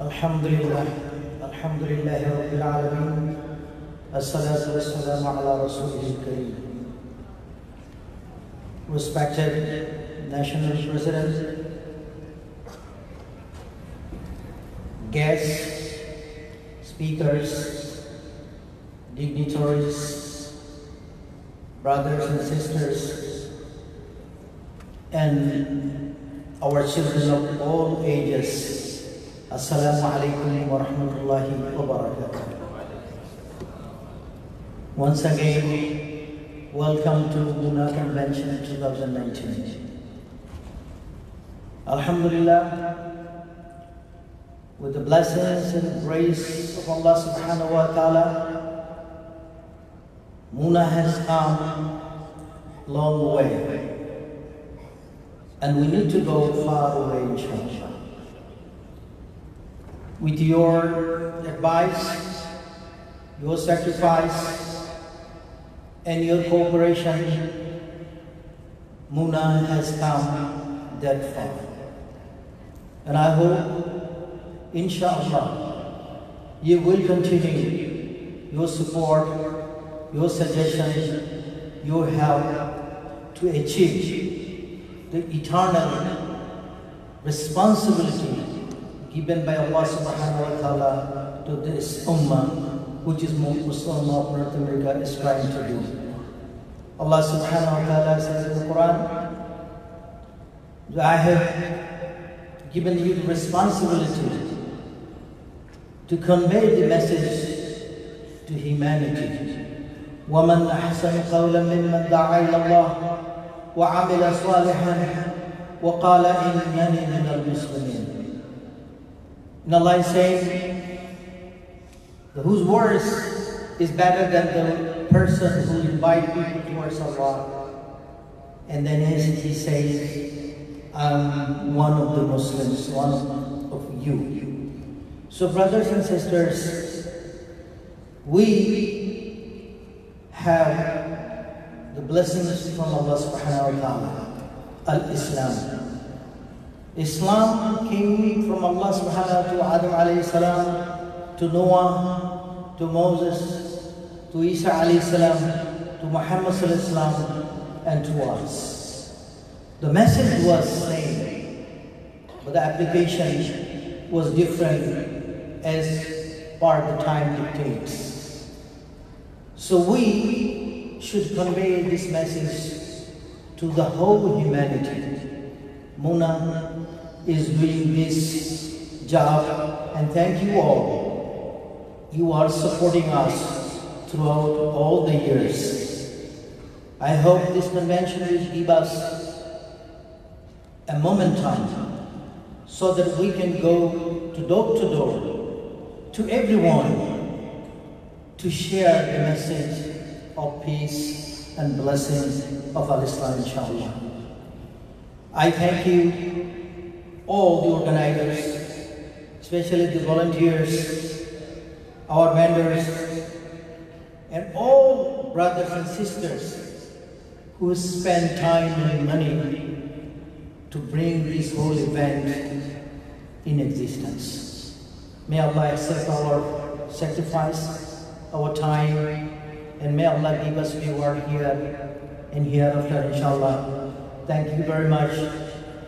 Alhamdulillah, Alhamdulillah Rabbil Alameen, As-salatu was-salamu ala Rasulil Kareem. Respected National President, guests, speakers, dignitaries, brothers and sisters, and our children of all ages, Assalamu alaikum wa rahmatullahi wa barakatuh. Once again, welcome to Muna Convention 2019. Alhamdulillah, with the blessings and grace of Allah subhanahu wa ta'ala, Muna has come a long way. And we need to go far away, inshallah. With your advice, your sacrifice, and your cooperation, Muna has come that far. And I hope, inshallah, you will continue your support, your suggestions, your help to achieve the eternal responsibility given by Allah subhanahu wa ta'ala to this ummah, which is Muslim of North America is trying to do. Allah subhanahu wa ta'ala says in the Quran, I have given you the responsibility to convey the message to humanity. وَمَنْ أَحْسَنُ قَوْلًا مِّمَّنْ دَعَا إِلَى اللَّهِ وَعَمِلَ صَالِحًا وَقَالَ إِنَّنِي مِنَ الْمُسْلِمِينَ. And Allah is saying, whose words is better than the person who invites people towards Allah. And then he says, I'm one of the Muslims, one of you. So brothers and sisters, we have the blessings from Allah subhanahu wa ta'ala, al-Islam. Islam came from Allah subhanahu wa ta'ala to Adam alayhi salam, to Noah, to Moses, to Isa alayhi salam, to Muhammad sallallahu alayhi wasallam, and to us. The message was same, but the application was different as part the time dictates. So we should convey this message to the whole humanity. Muna is doing this job, and thank you all. You are supporting us throughout all the years. I hope this convention will give us a momentum so that we can go to door to everyone to share the message of peace and blessings of Al-Islam, inshallah. I thank you, all the organizers, especially the volunteers, our vendors, and all brothers and sisters who spend time and money to bring this whole event in existence. May Allah accept our sacrifice, our time, and may Allah give us reward here and hereafter, inshallah. Thank you very much.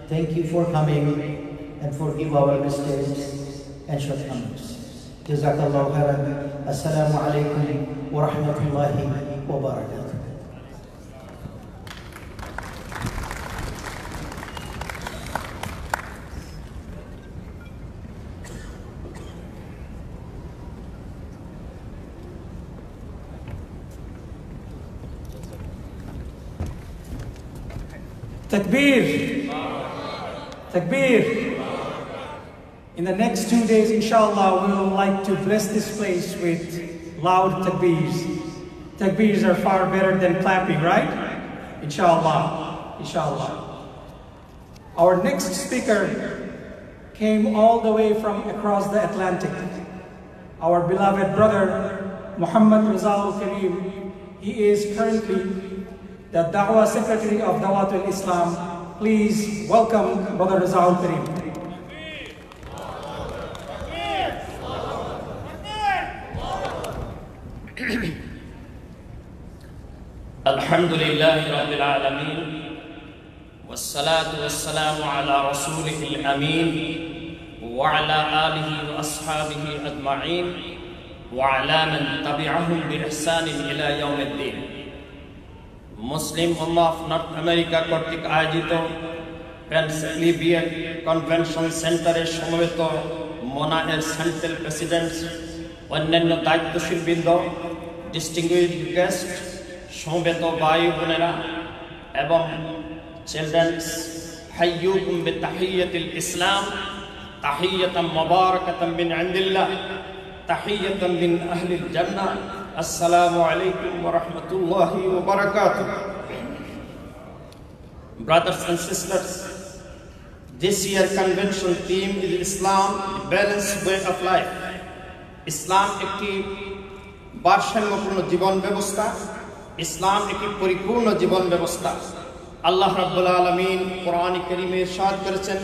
Thank you for coming and forgive our mistakes and shortcomings. Jazakallahu khairan. Assalamu alaikum wa rahmatullahi wa barakatuh. Takbir! Takbir! In the next 2 days, inshallah, we would like to bless this place with loud takbirs. Takbirs are far better than clapping, right? Inshallah. Inshallah. Our next speaker came all the way from across the Atlantic. Our beloved brother, Muhammad Rizal Kareem. He is currently the Da'wah Secretary of Dawatul Islam. Please welcome Brother Rizal Kareem. Alhamdulillahi Rabbil Alameen, wassalatu wassalamu ala rasulihil ameen, wa ala alihi wa ashabihi ajma'in, wa ala man tabi'ahum bi ihsanin ila yawmiddin. Muslim Ummah of North America কর্তৃক আয়োজিত Pennsylvania convention সেন্টারে সমবেত মোনাহের central president, অন্যান্য দায়িত্বশীল বৃন্দ, distinguished guest, সমবেত ভাই বোনেরা এবং children's, হাইয়ুকুম বিতাহিয়াতিল Islam, তাহিয়াতাম মুবারাকাতাম mean ইনদিল্লাহ, তাহিয়াতাম mean আহলিল Jannah. Assalamu alaikum wa rahmatullahi wa barakatuh. Brothers and sisters, this year convention theme is Islam, the balanced way of life. Islam একটি ভারসাম্যপূর্ণ জীবন ব্যবস্থা, ইসলাম একটি পরিপূর্ণ জীবন ব্যবস্থা। আল্লাহ রাব্বুল আলামিন কোরআন কারীমে ইরশাদ করেছেন,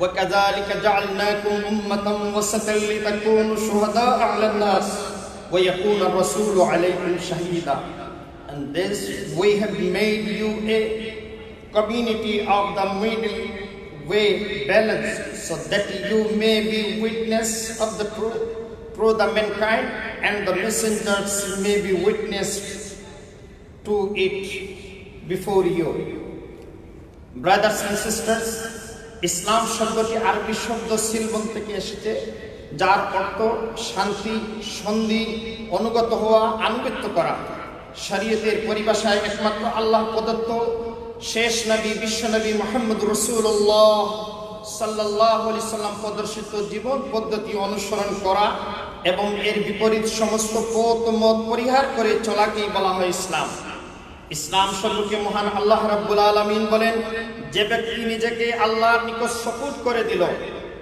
وَكَذَلِكَ جَعَلْنَاكُمْ أُمَّةً وَسَطًا لِتَكُونُوا شُهَدَاءَ عَلَى النَّاسِ وَيَكُونَ الرَّسُولُ عَلَيْكُمْ شَهِيدًا. And this we have made you a community of the middle way balance, so that you may be witness of the truth through the mankind, and the messengers may be witness to it before you. Brothers and sisters, Islam শব্দটি আরবি শব্দ সিলবন থেকে এসেছে, যার অর্থ শান্তি, সন্ধি, অনুগত হওয়া, আনুগত্য করা। শরীয়তের পরিভাষায় একমাত্র আল্লাহ প্রদত্ত শেষ নবী বিশ্বনবী মুহাম্মদ রাসূলুল্লাহ সাল্লাল্লাহু আলাইহি সাল্লাম প্রদর্শিত জীবন পদ্ধতি অনুসরণ করা এবং এর বিপরীত সমস্ত পথ মত পরিহার করে চলাকেই বলা হয় ইসলাম। ইসলাম সম্পর্কে মহান আল্লাহ রাব্বুল আলামিন বলেন, যে ব্যক্তি নিজেকে আল্লাহর নিকট সুপুর্দ করে দিল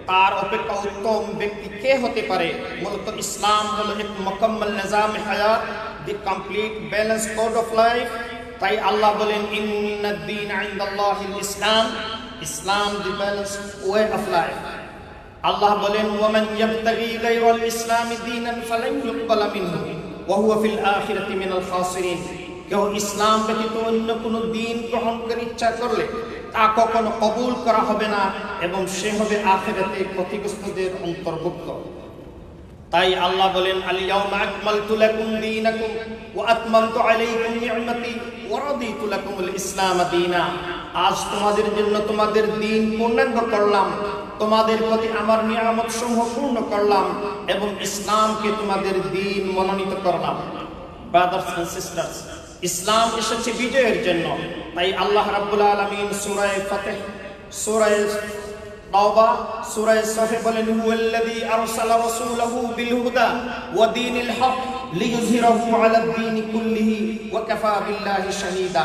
তার অপেক্ষা উত্তম ব্যক্তি কে হতে পারে। মূলত ইসলাম হলো এক মুকাম্মাল নিজাম হায়াত, দি complete balance code of life. তাই আল্লাহ বলেন, ইন্নাদ দীন ইনদাল্লাহিল ইসলাম, ইসলাম দি ব্যালেন্স ওয়ে অফ লাইফ। আল্লাহ বলেন, ওয়ামান ইয়াবতাগি গায়রাল ইসলামি দীনান ফালান ইউকবালা মিনহু ওয়া হুয়া ফিল আখিরাতি মিনাল খাসিরিন। কেউ ইসলাম ব্যতীত অন্য কোনো দিন গ্রহণ করে ইচ্ছা করলে তা কখনো কবুল করা হবে না এবং সে হবে আখিরাতে ক্ষতিগ্রস্তদের অন্তর্ভুক্ত। তাই আল্লাহ বলেন, আল-ইয়াওমা আকমালতু লাকুম দীনাকুম ওয়া আতমামতু আলাইকুম নি'মাতি ওয়া রাদিতু লাকুমুল ইসলাম দীনা। আজ তোমাদের জন্য তোমাদের দ্বীন পূর্ণাঙ্গ করলাম, তোমাদের প্রতি আমার নিয়ামত সমূহ পূর্ণ করলাম এবং ইসলামকে তোমাদের দ্বীন মনোনীত করলাম। ব্রাদার্স এন্ড সিস্টার্স, ইসলাম এসেছে বিজয়ের জন্য। তাই আল্লাহ রাব্বুল আলামিন সূরা ফাতিহ, সূরা তাওবা, সূরা সাফে বলেন, হুয়াল্লাযী আরসালা রাসূলাহু বিল হুদা ওয়া দীনিল হক লিইয়ুযহিরাহু আলাদ দীনি কুল্লিহি ওয়া কাফা বিল্লাহি শাহীদা।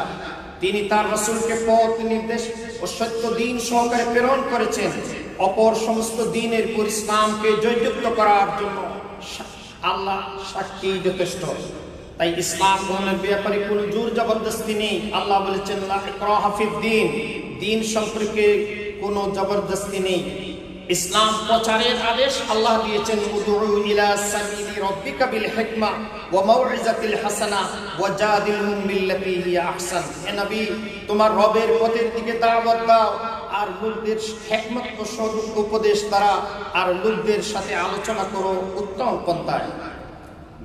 তিনি তার রাসূলকে পথ নির্দেশ ও সত্য দ্বীন সহকারে প্রেরণ করেছেন অপর সমস্ত দ্বীনের উপর ইসলামকে জয়যুক্ত করার জন্য। আল্লাহ সাক্ষী যথেষ্ট। তাই ইসলাম গ্রহণের ব্যাপারে কোনো জোর জবরদস্তি নেই। আল্লাহ বলেছেন, লা ইকরাহা ফিদ-দীন, দ্বীন সম্পর্কে কোনো জবরদস্তি নেই। ইসলাম প্রচারের আদেশ আল্লাহ দিয়েছেন, উদউ ইলা সাবিলি রাব্বিকা বিল হিকমা ওয়া মাউইযাতিল হাসানা ওয়া জাদিলহুম বিল্লাতী হিয়া আহসান। হে নবী, তোমার রবের পথের দিকে দাওয়াত দাও আর লোকদের হিকমত ও সদুপ উপদেশ দ্বারা আর লোকদের সাথে আলোচনা করো উত্তম পন্থায়।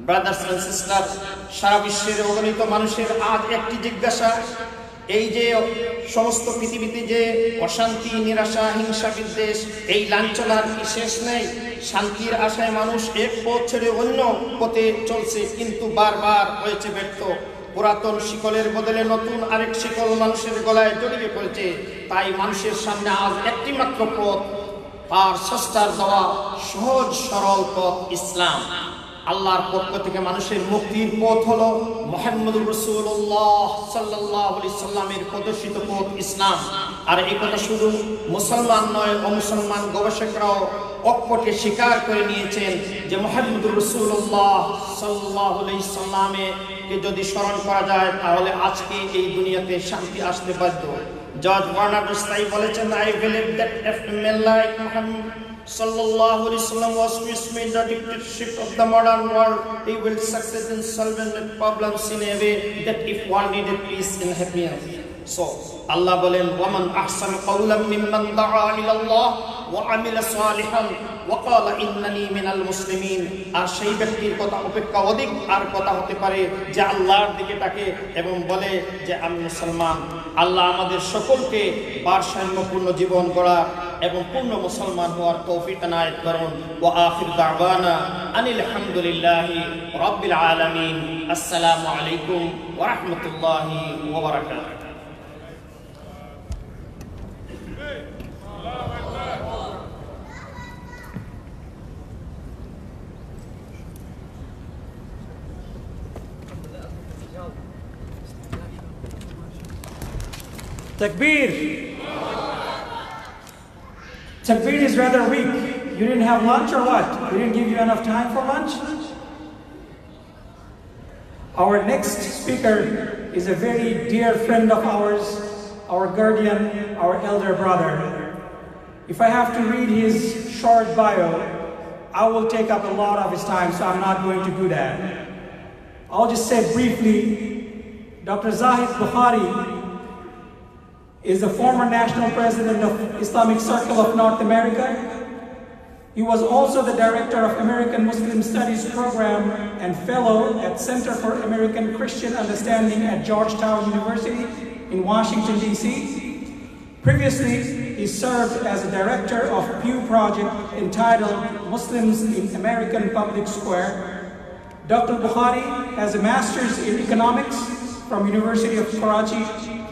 ব্রাদার্স এন্ড সিস্টার, সারা বিশ্বের অগণিত মানুষের আজ একটি জিজ্ঞাসা, এই যে সমস্ত পৃথিবীতে যে অশান্তি, নিরাশা, হিংসা, বিদ্বেষ, এই লাঞ্ছনার কি শেষ নেই? শান্তির আশায় মানুষ এক পথ ছেড়ে অন্য পথে চলছে, কিন্তু বারবার হয়েছে ব্যর্থ। পুরাতন শিকলের বদলে নতুন আরেক শিকল মানুষের গলায় জড়িয়ে পড়েছে। তাই মানুষের সামনে আজ একটি মাত্র পথ, তার স্রষ্টার দেওয়া সহজ সরল পথ ইসলাম। আল্লাহর পক্ষ থেকে মানুষের মুক্তির পথ হলো মুহাম্মদুর রাসূলুল্লাহ সাল্লাল্লাহু আলাইহি সাল্লামের প্রদর্শিত পথ ইসলাম। আর এই কথা শুধু মুসলমান নয়, অমুসলমান গবেষকরাও অকপটে স্বীকার করে নিয়েছেন যে মুহাম্মদুর রাসূলুল্লাহ সাল্লাল্লাহু আলাইহি সাল্লামকে যদি স্মরণ করা যায় তাহলে আজকে এই দুনিয়াতে শান্তি আসতে বাধ্য। জর্জ বার্নার্ডো তাই বলেছেন, I believe that if a man like Muhammad sallallahu alaihi wasallam was to assume the dictatorship of the modern world, he will succeed in solving the problems in a way that if one needed peace and happiness. So Allah বলেন, وَمَنْ أَحْسَنُ قَوْلًا مِمَّنْ دَعَا إِلَى اللَّهِ وَعَمِلَ صَالِحًا وَقَالَ إِنَّنِي مِنَ الْمُسْلِمِينَ। আর সেই ব্যক্তির কথা অপেক্ষা অধিক আর কথা হতে পারে যে আল্লাহর দিকে তাকে এবং বলে যে আমি মুসলমান। আল্লাহ আমাদের সকলকে ভারসাম্যপূর্ণ জীবন গড়া এবং পূর্ণ মুসলমান হওয়ার তৌফিক এনায়েত করুন। ওয়া আখির দাওয়ানা আনিল হামদুলিল্লাহি রাব্বিল আলামিন। আসসালামু আলাইকুম ওয়া রাহমাতুল্লাহি ওয়া বারাকাতুহু। Takbir! Takbir is rather weak. You didn't have lunch or what? We didn't give you enough time for lunch? Our next speaker is a very dear friend of ours, our guardian, our elder brother. If I have to read his short bio, I will take up a lot of his time, so I'm not going to do that. I'll just say briefly, Dr. Zahid Bukhari is the former national president of Islamic Circle of North America. He was also the director of American Muslim Studies program and fellow at Center for American Christian Understanding at Georgetown University in Washington, D.C. Previously, he he served as a director of Pew Project entitled Muslims in American Public Square. Dr. Bukhari has a master's in economics from University of Karachi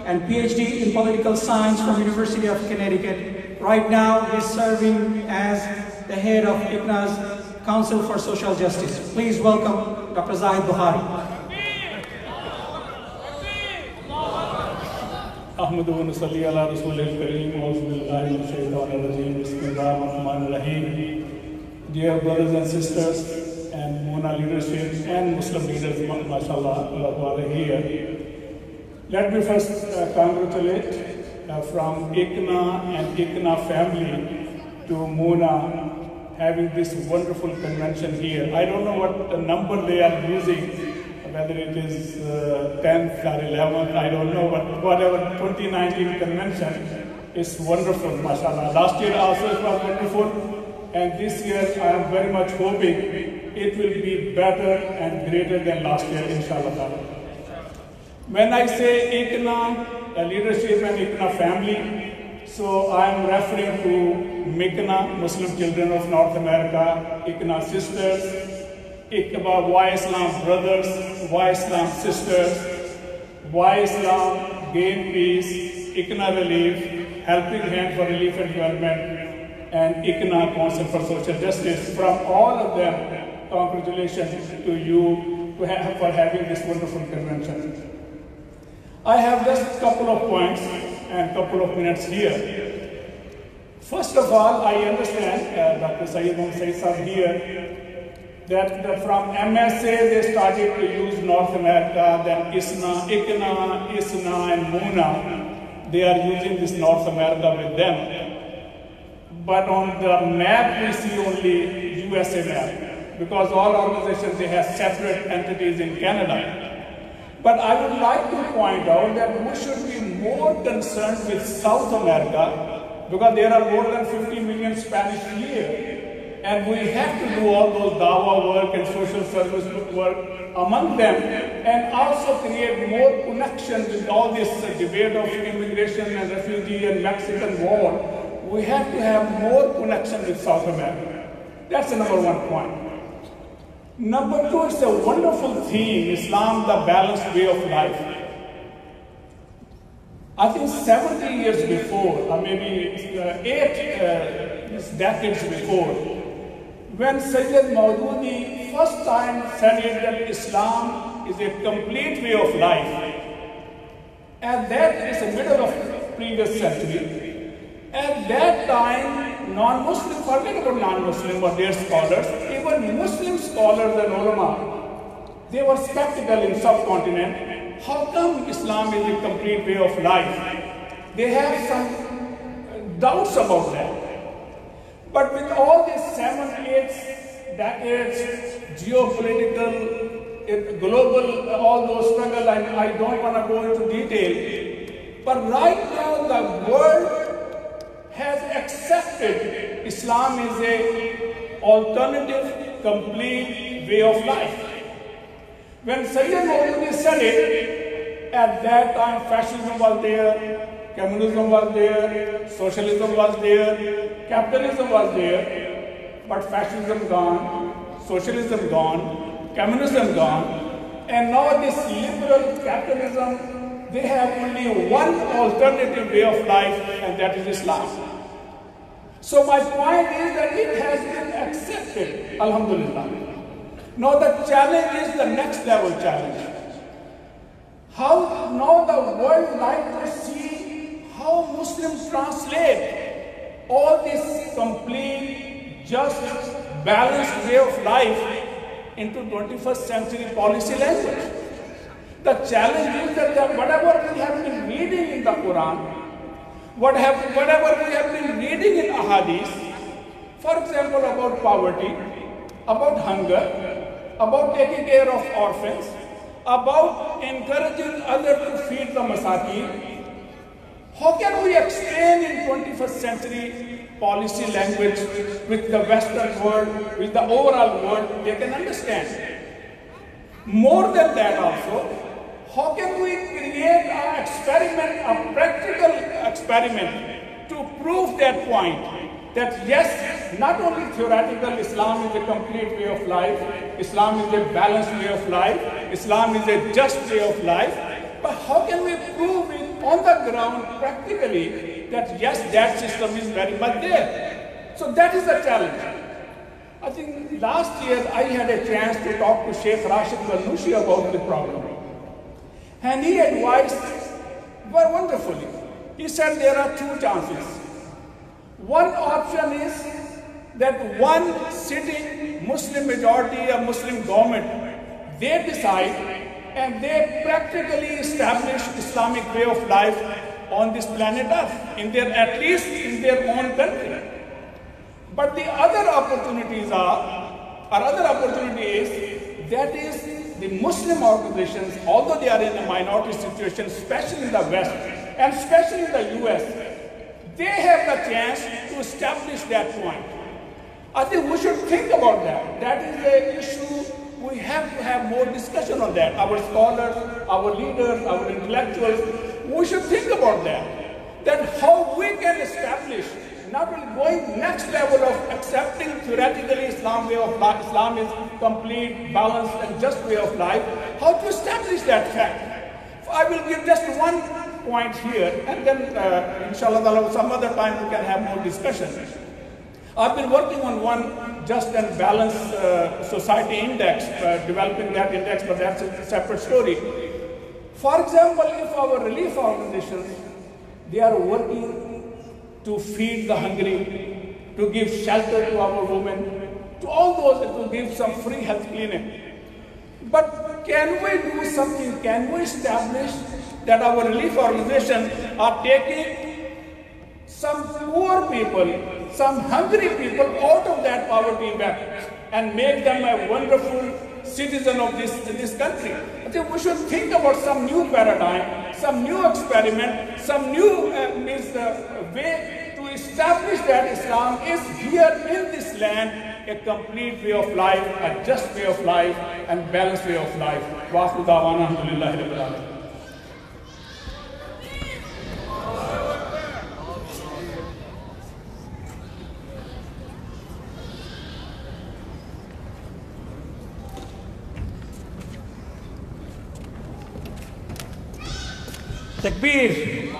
and PhD in political science from University of Connecticut. Right now, he's serving as the head of ICNA's Council for Social Justice. Please welcome Dr. Zahid Bukhari. अहमदु व नसल्ली अला रसूलिल करीम औज़ु बिल्लाहि मिनश शैतानिर रजीम बिस्मिल्लाहिर रहमानिर रहीम. Dear brothers and sisters and Muna leadership and Muslim leaders, mashallah, who are here, let me first congratulate from ICNA and ICNA family to Muna having this wonderful convention here. I don't know what number they are using, whether it is 10th or 11th, I don't know, but whatever, 2019 convention is wonderful, mashallah. Last year also it was wonderful, and this year I am very much hoping it will be better and greater than last year, inshallah. When I say ICNA leadership and ICNA family, so I am referring to MICNA, Muslim Children of North America, ICNA sisters, Why Islam brothers, Why Islam sisters, Why Islam gain peace, ICNA relief, helping hand for relief and development, and ICNA Council for Social Justice. From all of them, congratulations to you for having this wonderful convention. I have just a couple of points and a couple of minutes here. First of all, I understand Dr. Sayyid Saab here, that from MSA they started to use North America, then ICNA, and Muna, they are using this North America with them. But on the map we see only USA map, because all organizations, they have separate entities in Canada. But I would like to point out that we should be more concerned with South America, because there are more than 50 million Spanish here. And we have to do all those dawah work and social service work among them, and also create more connection with all this debate of immigration and refugee and Mexican war. We have to have more connection with South America. That's the number one point. Number two, it's a wonderful theme, Islam, the balanced way of life. I think 70 years before, or maybe 8 decades before, when Sayyid Maududi first time said that Islam is a complete way of life, and that is the middle of the previous century. At that time, non-Muslim, forget about non-Muslim or their scholars, even Muslim scholars and ulama, they were skeptical in subcontinent. How come Islam is a complete way of life? They have some doubts about that. But with all these 7-8 decades, geopolitical, global, all those struggles, I don't want to go into detail. But right now, the world has accepted Islam is an alternative, complete way of life. When Sayyid Maududi said it, at that time fascism was there, communism was there, socialism was there, capitalism was there, but fascism gone, socialism gone, communism gone, and now this liberal capitalism, they have only one alternative way of life, and that is Islam. So my point is that it has been accepted, alhamdulillah. Now the challenge is the next level challenge. How now the world like to see how Muslims translate all this complete, just, balanced way of life into 21st century policy language. The challenge is that whatever we have been reading in the Quran, whatever we have been reading in Ahadith, for example about poverty, about hunger, about taking care of orphans, about encouraging others to feed the masakin, how can we explain in 21st century policy language with the Western world, with the overall world, they can understand? More than that also, how can we create an experiment, a practical experiment to prove that point, that yes, not only theoretical Islam is a complete way of life, Islam is a balanced way of life, Islam is a just way of life, but how can we prove it on the ground practically that yes, that system is very much there? So that is the challenge. I think last year I had a chance to talk to Sheikh Rashid Ghanouchi about the problem. And he advised very wonderfully. He said there are two chances. One option is that one sitting Muslim majority, a Muslim government, they decide and they practically establish Islamic way of life on this planet Earth, at least in their own country. But the other opportunities that is the Muslim organizations, although they are in a minority situation, especially in the West, and especially in the US, they have the chance to establish that point. I think we should think about that. That is an issue we have to have more discussion on that. Our scholars, our leaders, our intellectuals, we should think about that. That how we can establish, not only going next level of accepting theoretically Islam way of life, Islam is complete, balanced and just way of life, how to establish that fact. I will give just one point here and then inshallah some other time we can have more discussion. I've been working on one just and balanced society index, developing that index, but that's a separate story. For example, if our relief organizations, they are working to feed the hungry, to give shelter to our women, to all those, to give some free health clinic. But can we do something? Can we establish that our relief organizations are taking some poor people, some hungry people out of that poverty bracket and make them a wonderful citizen of this country? I think we should think about some new paradigm, some new experiment, some new way to establish that Islam is here in this land a complete way of life, a just way of life, and balanced way of life. Wa akhiru da'wana alhamdulillahi rabbil alamin. Takbir!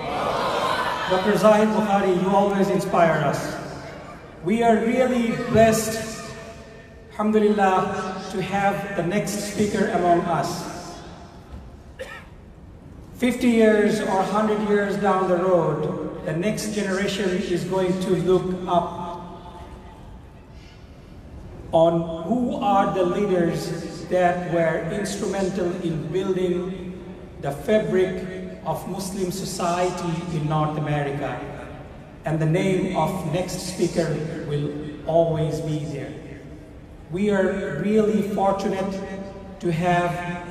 Dr. Zahid Bukhari, you always inspire us. We are really blessed, alhamdulillah, to have the next speaker among us. 50 years or 100 years down the road, the next generation is going to look up on who are the leaders that were instrumental in building the fabric of Muslim society in North America. And the name of next speaker will always be there. We are really fortunate to have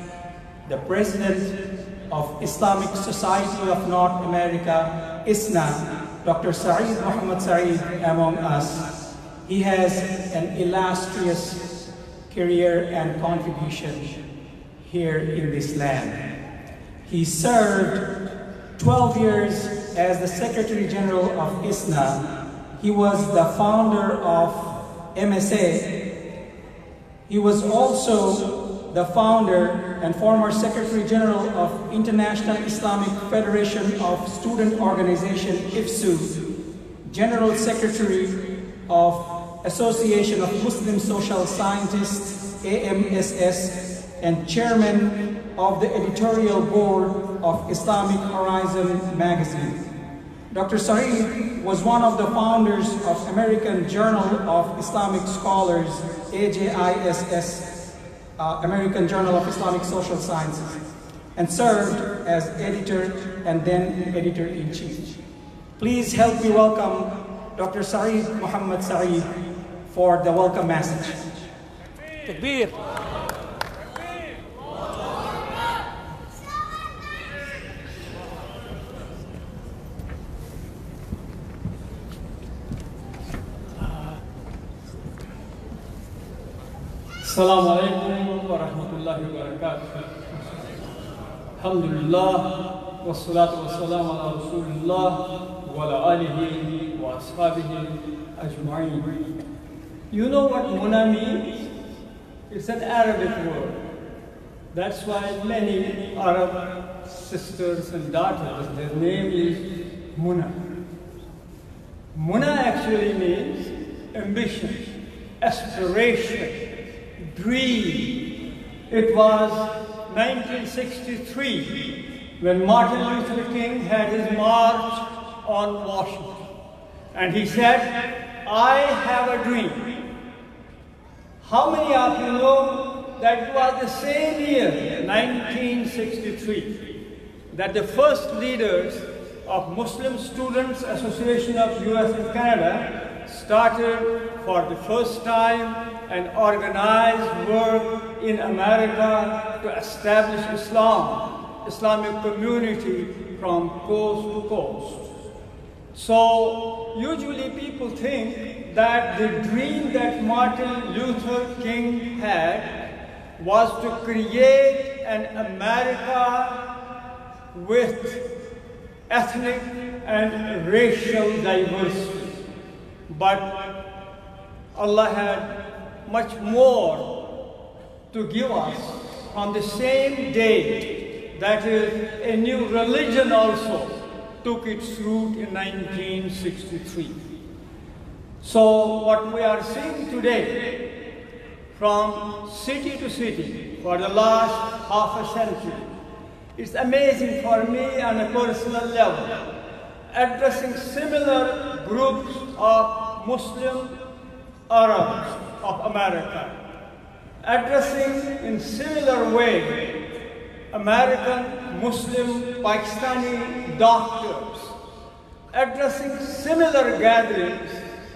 the President of Islamic Society of North America, ISNA, Dr. Saeed Muhammad Saeed, among us. He has an illustrious career and contribution here in this land. He served 12 years as the Secretary General of ISNA. He was the founder of MSA. He was also the founder and former Secretary General of International Islamic Federation of Student Organization, IFSU, General Secretary of Association of Muslim Social Scientists, AMSS, and Chairman of the editorial board of Islamic Horizon magazine. Dr. Saeed was one of the founders of American Journal of Islamic Scholars, AJISS, American Journal of Islamic Social Sciences, and served as editor and then editor-in-chief. Please help me welcome Dr. Saeed Muhammad Saeed for the welcome message. Takbir. Assalamu alaikum wa rahmatullahi wa barakatuh. Alhamdulillah, wa salatu wa salam ala Rasulullah wa ala alihi wa وأصحابه أجمعين. You know what Muna means? It's an Arabic word. That's why many Arab sisters and daughters, their name is Muna. Muna actually means ambition, aspiration, dream. It was 1963 when Martin Luther King had his march on Washington. And he said, I have a dream. How many of you know that it was the same year, 1963, that the first leaders of Muslim Students Association of US and Canada started for the first time an organized work in America to establish Islam, Islamic community from coast to coast. So usually people think that the dream that Martin Luther King had was to create an America with ethnic and racial diversity. But Allah had much more to give us on the same day. That is, a new religion also took its root in 1963. So what we are seeing today, from city to city for the last half a century, it's amazing for me on a personal level, addressing similar groups of Muslim Arabs of America, addressing in similar way American, Muslim, Pakistani doctors, addressing similar gatherings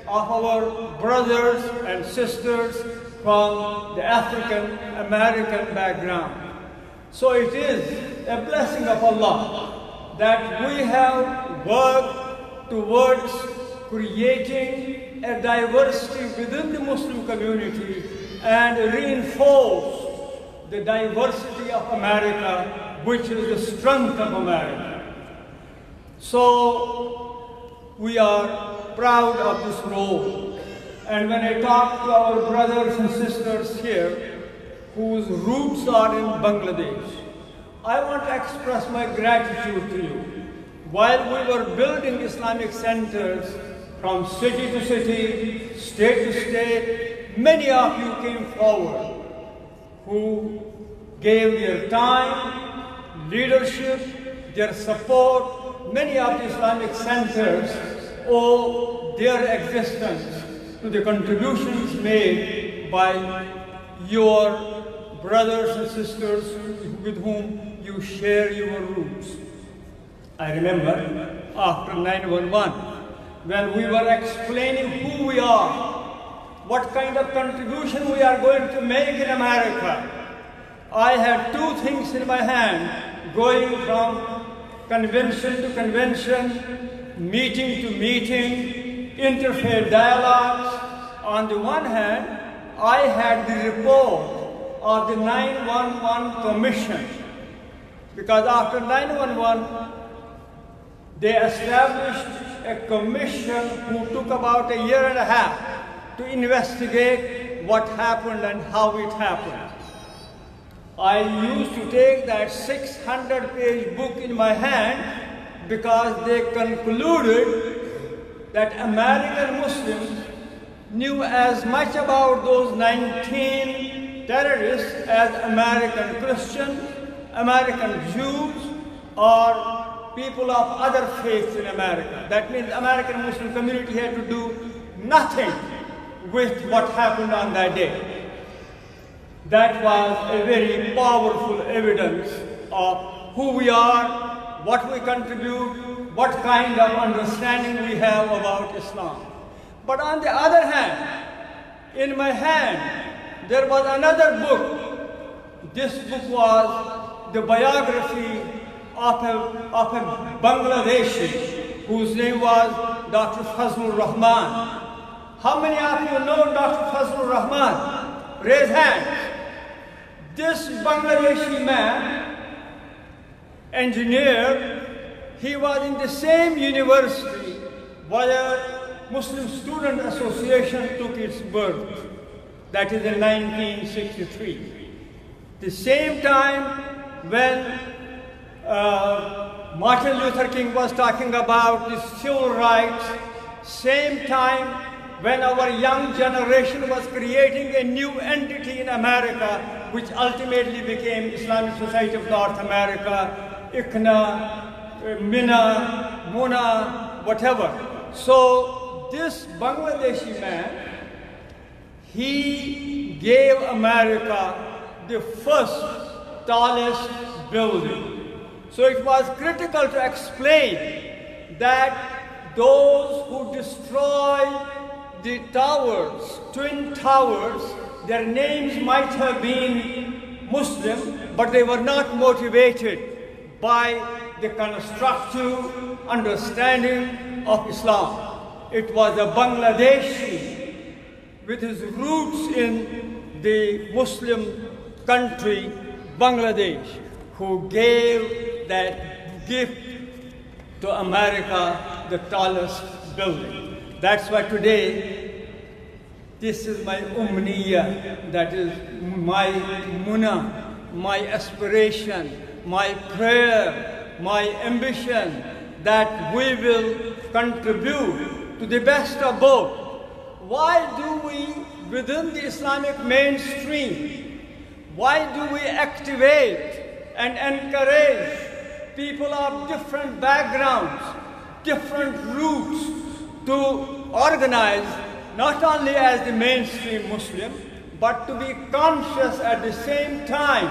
of our brothers and sisters from the African American background. So it is a blessing of Allah that we have worked towards creating a diversity within the Muslim community and reinforce the diversity of America, which is the strength of America. So we are proud of this role. And when I talk to our brothers and sisters here, whose roots are in Bangladesh, I want to express my gratitude to you. While we were building Islamic centers from city to city, state to state, many of you came forward who gave their time, leadership, their support. Many of the Islamic centers owe their existence to the contributions made by your brothers and sisters with whom you share your roots. I remember after 9/11, when we were explaining who we are, what kind of contribution we are going to make in America, I had two things in my hand, going from convention to convention, meeting to meeting, interfaith dialogues. On the one hand, I had the report of the 9/11 Commission, because after 9/11, they established a commission who took about a year and a half to investigate what happened and how it happened. I used to take that 600-page book in my hand because they concluded that American Muslims knew as much about those 19 terrorists as American Christians, American Jews, or people of other faiths in America. That means the American Muslim community had to do nothing with what happened on that day. That was a very powerful evidence of who we are, what we contribute, what kind of understanding we have about Islam. But on the other hand, in my hand, there was another book. This book was the biography of a Bangladeshi whose name was Dr. Fazlur Rahman. How many of you know Dr. Fazlur Rahman? Raise hands. This Bangladeshi man, engineer, he was in the same university where Muslim Student Association took its birth. That is in 1963. The same time when Martin Luther King was talking about the civil rights, same time when our young generation was creating a new entity in America, which ultimately became Islamic Society of North America, ICNA, MINA, MUNA, whatever. So this Bangladeshi man, he gave America the first tallest building. So it was critical to explain that those who destroy the towers, twin towers, their names might have been Muslim, but they were not motivated by the constructive understanding of Islam. It was a Bangladeshi with his roots in the Muslim country, Bangladesh, who gave that gift to America, the tallest building. That's why today, this is my umniya, that is my muna, my aspiration, my prayer, my ambition, that we will contribute to the best of both. Why do we, within the Islamic mainstream, why do we activate and encourage people of different backgrounds, different roots to organize not only as the mainstream Muslim, but to be conscious at the same time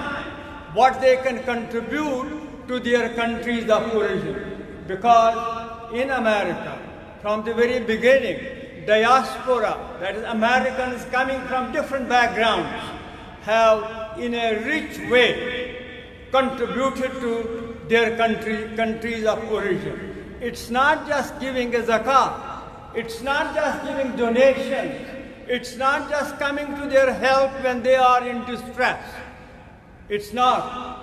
what they can contribute to their countries of origin? Because in America, from the very beginning, diaspora, that is Americans coming from different backgrounds, have in a rich way contributed to their countries of origin. It's not just giving a zakat, it's not just giving donations, it's not just coming to their help when they are in distress. It's not.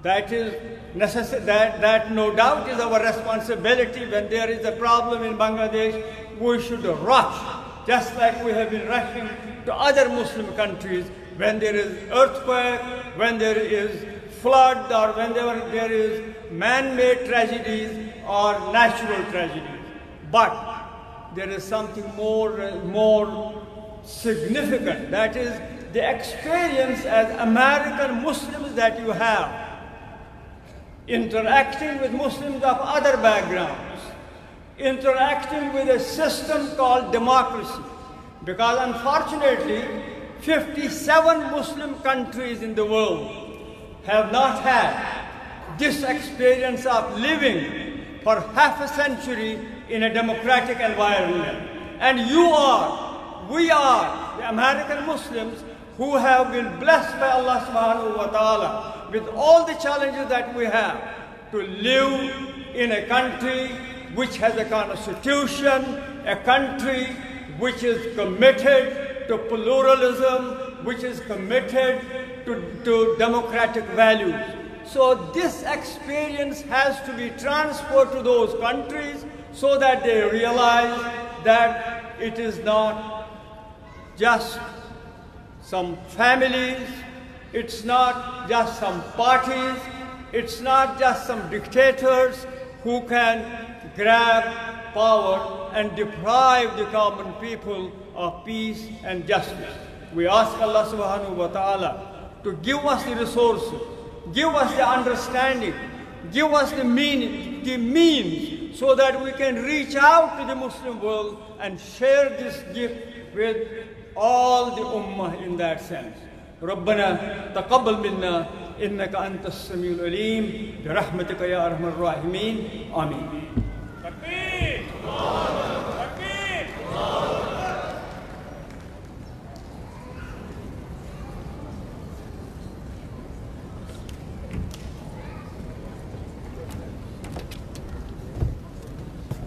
That is necessary, that no doubt is our responsibility. When there is a problem in Bangladesh, we should rush, just like we have been rushing to other Muslim countries when there is earthquake, when there is flood, or when there is man-made tragedies or natural tragedies. But there is something more significant, that is the experience as American Muslims that you have, interacting with Muslims of other backgrounds, interacting with a system called democracy. Because unfortunately, 57 Muslim countries in the world have not had this experience of living for half a century in a democratic environment. And we are the American Muslims who have been blessed by Allah subhanahu wa ta'ala with all the challenges that we have to live in a country which has a constitution, a country which is committed to pluralism, which is committed to democratic values. So this experience has to be transferred to those countries so that they realize that it is not just some families, it's not just some parties, it's not just some dictators who can grab power and deprive the common people of peace and justice. We ask Allah subhanahu wa ta'ala to give us the resources, give us the understanding, give us the means so that we can reach out to the Muslim world and share this gift with all the ummah in that sense. ربنا تقبل منا إنك أنت السميع العليم برحمتك يا أرحم الراحمين آمين. تكبير تكبير.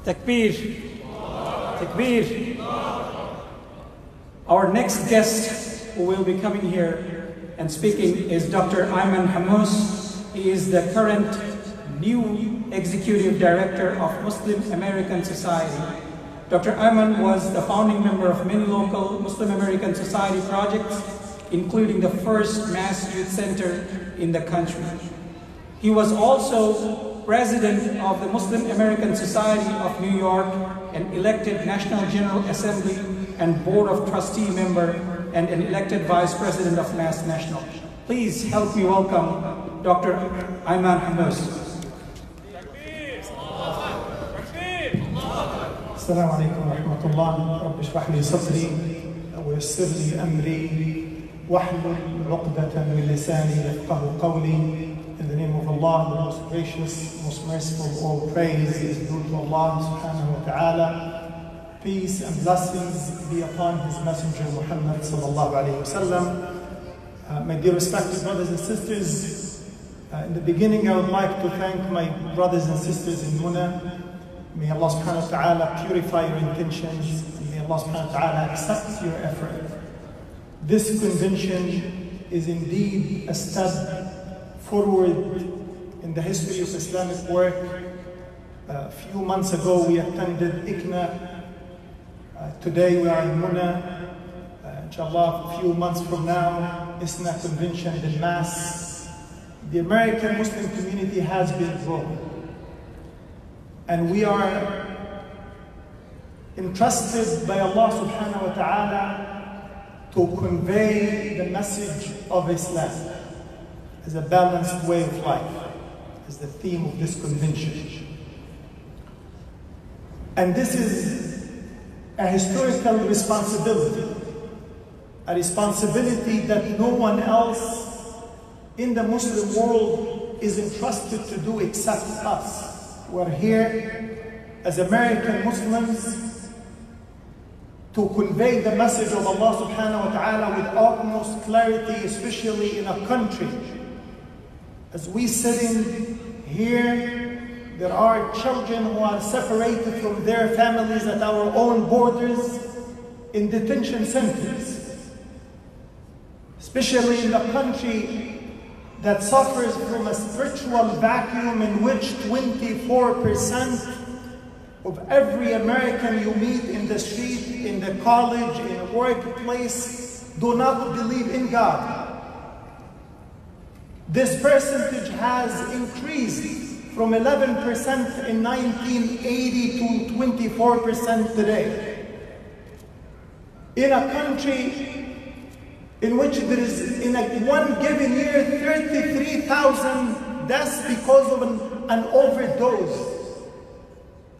Takbir. Takbir. Our next guest who will be coming here and speaking is Dr. Ayman Hamous. He is the current new Executive Director of Muslim American Society. Dr. Ayman was the founding member of many local Muslim American Society projects, including the first mass youth center in the country. He was also president of the Muslim American Society of New York, an elected National General Assembly and Board of Trustee member, and an elected Vice President of Mass National. Please help me welcome Dr. Ayman Hamous. السلام عليكم ورحمة الله. رب اشرح لي صدري ويسر لي أمري واحلل عقدة من لساني يفقه قولي. In the name of Allah, the most gracious, most merciful, all praise is due to Allah subhanahu wa ta'ala. Peace and blessings be upon His Messenger Muhammad sallallahu alayhi wa sallam. My dear respected brothers and sisters, in the beginning I would like to thank my brothers and sisters in Muna. May Allah subhanahu wa ta'ala purify your intentions, and may Allah subhanahu wa ta'ala accept your effort. This convention is indeed a step forward in the history of Islamic work. A few months ago we attended ICNA. Today we are in Muna. Inshallah, a few months from now, ISNA convention in mass. The American Muslim community has been growing. And we are entrusted by Allah subhanahu wa ta'ala to convey the message of Islam as a balanced way of life, as the theme of this convention. And this is a historical responsibility, a responsibility that no one else in the Muslim world is entrusted to do except us. We're here as American Muslims to convey the message of Allah subhanahu wa ta'ala with utmost clarity, especially in a country. As we sitting here, there are children who are separated from their families at our own borders in detention centers, especially in the country that suffers from a spiritual vacuum in which 24% of every American you meet in the street, in the college, in the workplace, do not believe in God. This percentage has increased from 11% in 1980 to 24% today. In a country in which there is, in one given year, 33,000 deaths because of an overdose.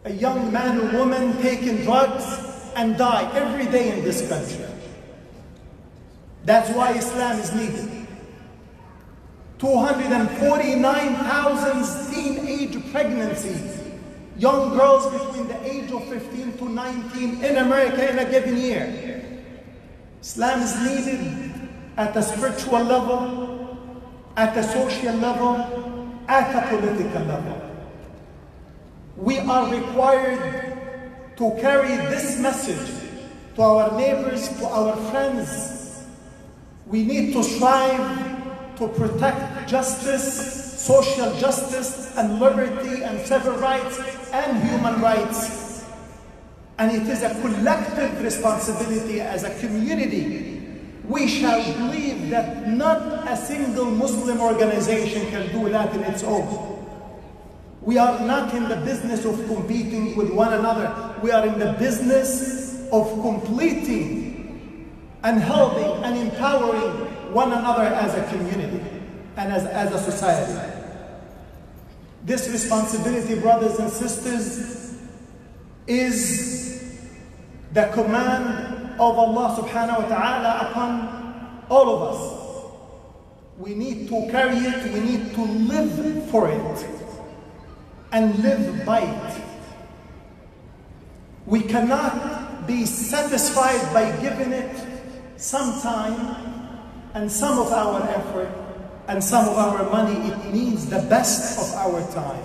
A young man or woman taking drugs and die every day in this country. That's why Islam is needed. 249,000 teenage pregnancies, young girls between the age of 15 to 19 in America in a given year. Islam is needed at a spiritual level, at a social level, at a political level. We are required to carry this message to our neighbors, to our friends. We need to strive to protect justice, social justice, and liberty, and civil rights, and human rights. And it is a collective responsibility as a community. We shall believe that not a single Muslim organization can do that in its own. We are not in the business of competing with one another. We are in the business of completing and helping and empowering one another as a community and as a society. This responsibility, brothers and sisters, is the command of Allah subhanahu wa ta'ala upon all of us. We need to carry it, we need to live for it and live by it. We cannot be satisfied by giving it some time and some of our effort and some of our money. It needs the best of our time,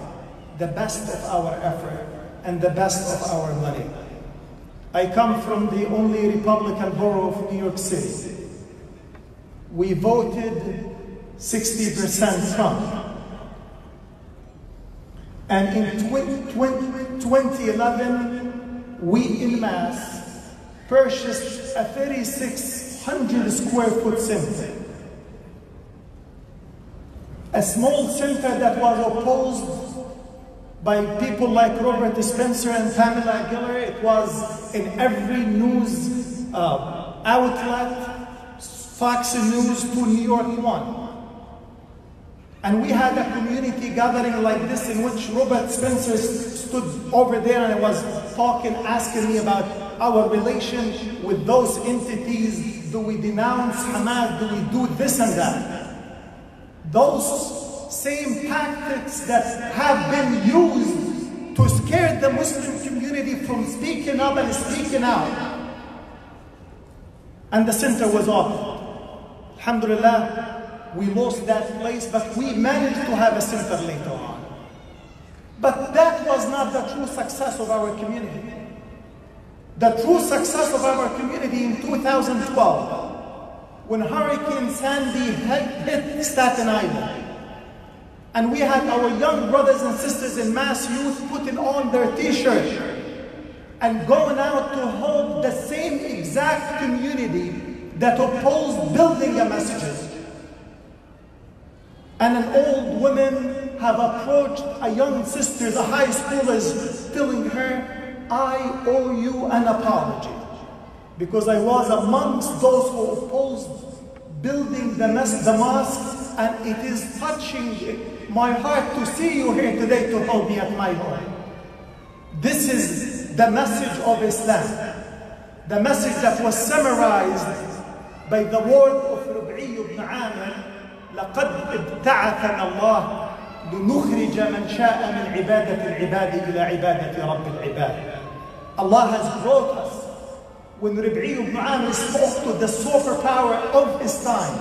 the best of our effort, and the best of our money. I come from the only Republican borough of New York City. We voted 60% Trump. And in 2011, we in mass purchased a 3,600 square foot center. A small center that was opposed by people like Robert Spencer and Pamela Geller. It was in every news outlet, Fox News to New York One. And we had a community gathering like this in which Robert Spencer stood over there and was talking, asking me about our relation with those entities. Do we denounce Hamas? Do we do this and that? Those same tactics that have been used to scare the Muslim community from speaking up and speaking out. And the center was off. Alhamdulillah, we lost that place, but we managed to have a center later on. But that was not the true success of our community. The true success of our community in 2012, when Hurricane Sandy hit Staten Island, and we had our young brothers and sisters in Mass Youth putting on their t-shirts and going out to hold the same exact community that opposed building a masjid. And an old woman have approached a young sister, a high schooler, telling her, I owe you an apology, because I was amongst those who opposed building the mosque, and it is touching my heart to see you here today to hold me at my home. This is the message of Islam, the message that was summarized by the word of Rib'i ibn Amir, لقد ابتعثنا الله لنخرج من شاء من عبادة العباد إلى عبادة رب العباد. Allah has brought us. When Rib'i ibn Amir spoke to the superpower of his time,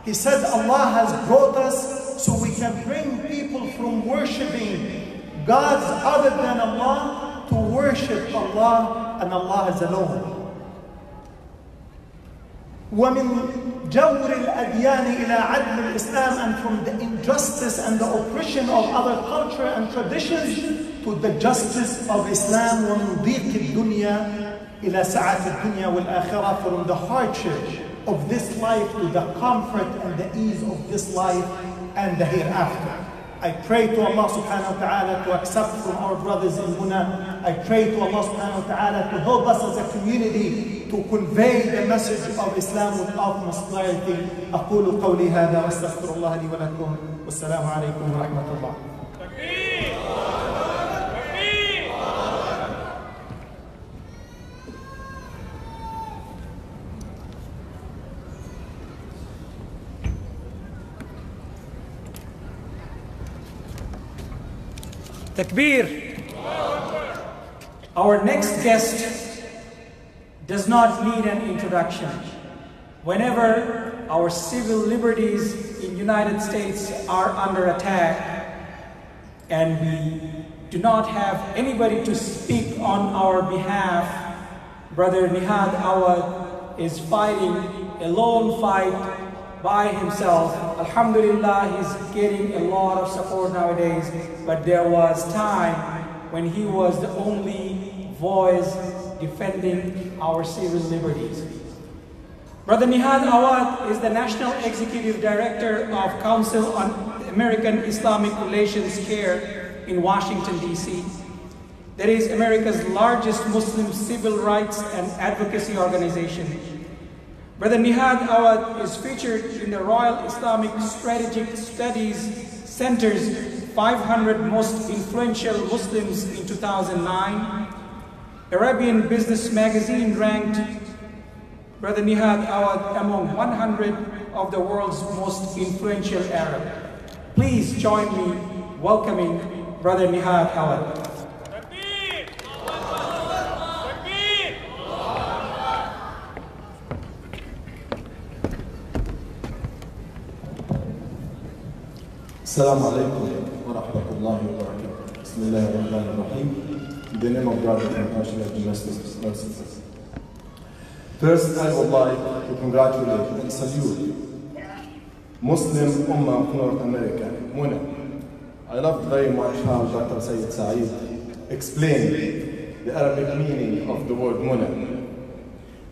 he said Allah has brought us so we can bring people from worshipping gods other than Allah to worship Allah, and Allah is alone. وَمِن جَوْرِ الْأَدْيَانِ إِلَىٰ عَدْلِ الْإِسْلَامِ, and from the injustice and the oppression of other culture and traditions to the justice of Islam. وَمِن ضِيقِ الدُّنْيَا إِلَىٰ سَعَةِ الدُّنْيَا وَالْآخِرَةِ, from the hardship of this life to the comfort and the ease of this life and the hereafter. I pray to Allah subhanahu wa ta'ala to accept from our brothers in Muna. I pray to Allah subhanahu wa ta'ala to help us as a community to convey the message of Islam with utmost clarity. أقول قولي هذا واستغفر الله لي ولكم والسلام عليكم ورحمة الله. Takbir. Our next guest does not need an introduction. Whenever our civil liberties in the United States are under attack and we do not have anybody to speak on our behalf, Brother Nihad Awad is fighting a lone fight by himself. Alhamdulillah, he's getting a lot of support nowadays, but there was time when he was the only voice defending our civil liberties. Brother Nihad Awad is the National Executive Director of Council on American Islamic Relations CARE in Washington, D.C. That is America's largest Muslim civil rights and advocacy organization. Brother Nihad Awad is featured in the Royal Islamic Strategic Studies Center's 500 Most Influential Muslims in 2009. Arabian Business Magazine ranked Brother Nihad Awad among 100 of the world's most influential Arab. Please join me welcoming Brother Nihad Awad. Assalamu alaikum wa rahmatullahi wa barakatuh. Bismillahir Rahmanir Rahim. In the name of God, the compassionate and merciful. First, I would like to congratulate and salute Muslim Ummah of North America, Muna. I loved very much how Dr. Sayyid Saeed explained the Arabic meaning of the word Muna.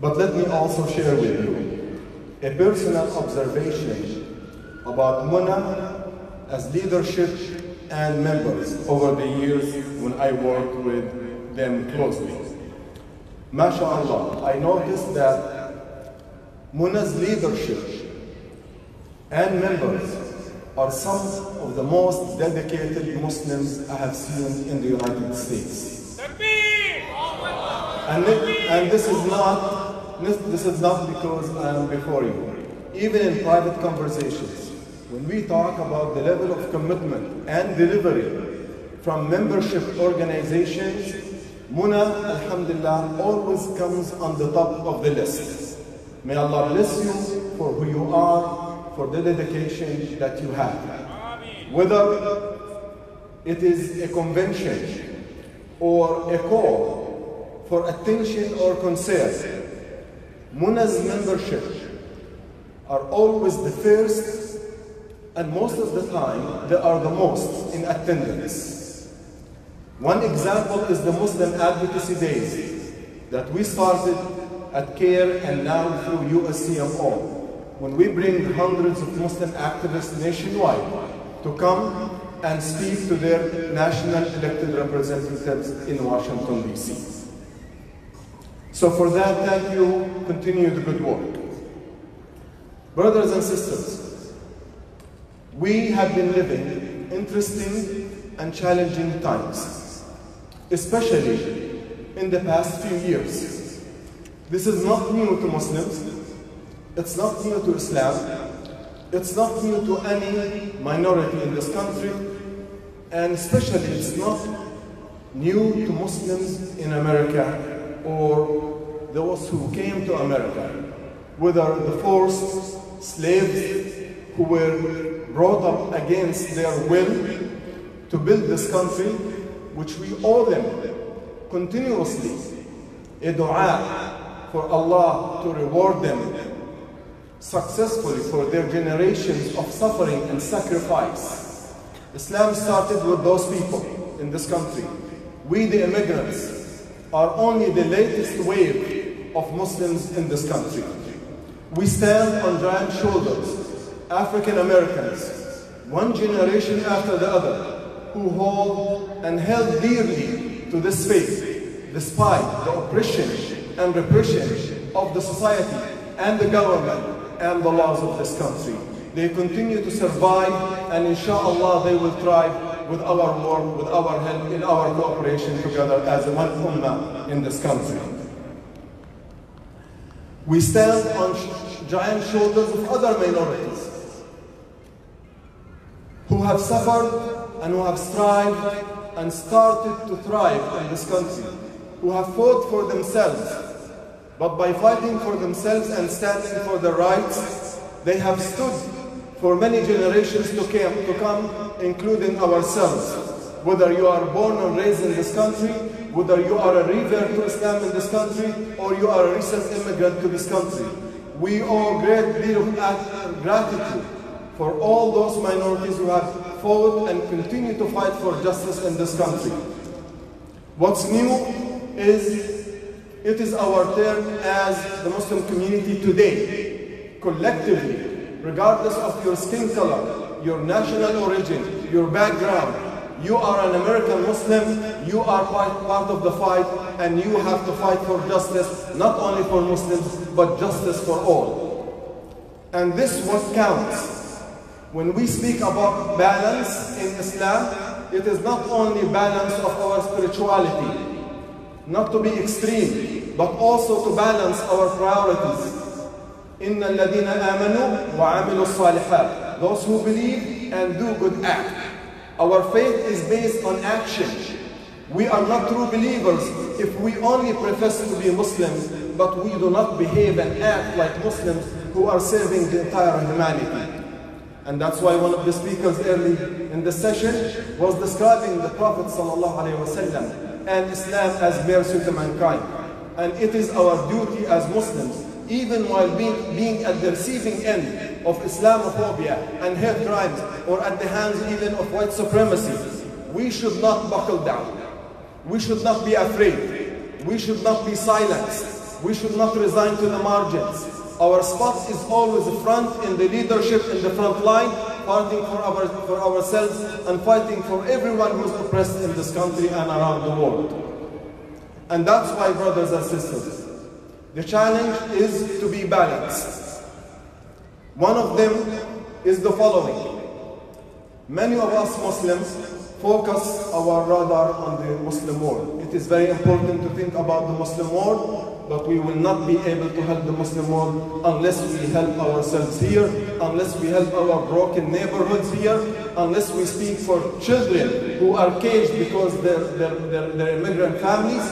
But let me also share with you a personal observation about Muna as leadership and members over the years when I worked with them closely. MashaAllah, I noticed that Muna's leadership and members are some of the most dedicated Muslims I have seen in the United States. And this is not because I am before you. Even in private conversations, when we talk about the level of commitment and delivery from membership organizations, Muna, alhamdulillah, always comes on the top of the list. May Allah bless you for who you are, for the dedication that you have. Whether it is a convention or a call for attention or concern, Muna's membership are always the first, and most of the time they are the most in attendance. One example is the Muslim Advocacy Days that we started at CARE and now through USCMO, when we bring hundreds of Muslim activists nationwide to come and speak to their national elected representatives in Washington, D.C. So for that, thank you, continue the good work. Brothers and sisters, we have been living interesting and challenging times, especially in the past few years. This is not new to Muslims. It's not new to Islam. It's not new to any minority in this country. And especially it's not new to Muslims in America or those who came to America, whether the forced slaves who were brought up against their will to build this country, which we owe them continuously a dua for Allah to reward them successfully for their generations of suffering and sacrifice. Islam started with those people in this country. We, the immigrants, are only the latest wave of Muslims in this country. We stand on giant shoulders, African Americans, one generation after the other, who hold and held dearly to this faith, despite the oppression and repression of the society and the government and the laws of this country. They continue to survive, and inshallah they will thrive with our work, with our help, in our cooperation together as one ummah in this country. We stand on giant shoulders of other minorities who have suffered and who have strived and started to thrive in this country, who have fought for themselves. But by fighting for themselves and standing for their rights, they have stood for many generations to come, including ourselves. Whether you are born and raised in this country, whether you are a revert to Islam in this country, or you are a recent immigrant to this country, we owe a great deal of gratitude for all those minorities who have fought and continue to fight for justice in this country. What's new is it is our turn as the Muslim community today, collectively, regardless of your skin color, your national origin, your background. You are an American Muslim, you are part of the fight, and you have to fight for justice, not only for Muslims, but justice for all. And this is what counts. When we speak about balance in Islam, it is not only balance of our spirituality, not to be extreme, but also to balance our priorities. إِنَّ الَّذِينَ آمَنُوا وَعَمِلُوا الصَّالِحَاتِ. Those who believe and do good act. Our faith is based on action. We are not true believers if we only profess to be Muslims, but we do not behave and act like Muslims who are serving the entire humanity. And that's why one of the speakers early in the session was describing the Prophet ﷺ and Islam as mercy to mankind. And it is our duty as Muslims, even while being at the receiving end of Islamophobia and hate crimes, or at the hands even of white supremacy, we should not buckle down. We should not be afraid. We should not be silenced. We should not resign to the margins. Our spot is always front in the leadership, in the front line, fighting for ourselves and fighting for everyone who's oppressed in this country and around the world. And that's why, brothers and sisters, the challenge is to be balanced. One of them is the following. Many of us Muslims focus our radar on the Muslim world. It is very important to think about the Muslim world, but we will not be able to help the Muslim world unless we help ourselves here, unless we help our broken neighborhoods here, unless we speak for children who are caged because they're immigrant families.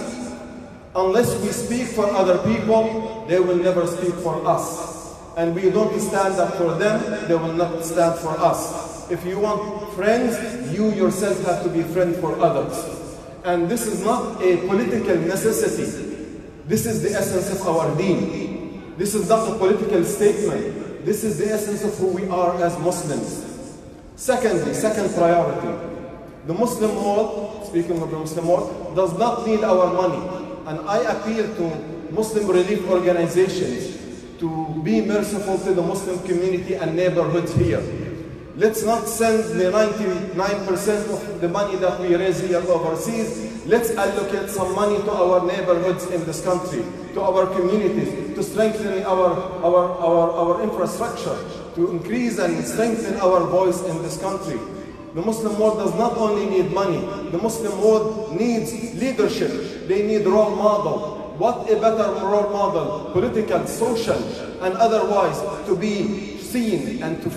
Unless we speak for other people, they will never speak for us. And we don't stand up for them, they will not stand for us. If you want friends, you yourself have to be friend for others. And this is not a political necessity. This is the essence of our deen. This is not a political statement. This is the essence of who we are as Muslims. Secondly, second priority. The Muslim world, speaking of the Muslim world, does not need our money. And I appeal to Muslim relief organizations to be merciful to the Muslim community and neighborhoods here. Let's not send the 99% of the money that we raise here overseas. Let's allocate some money to our neighborhoods in this country, to our communities, to strengthen our infrastructure, to increase and strengthen our voice in this country. The Muslim world does not only need money, the Muslim world needs leadership. They need role model. What a better role model, political, social, and otherwise, to be seen and to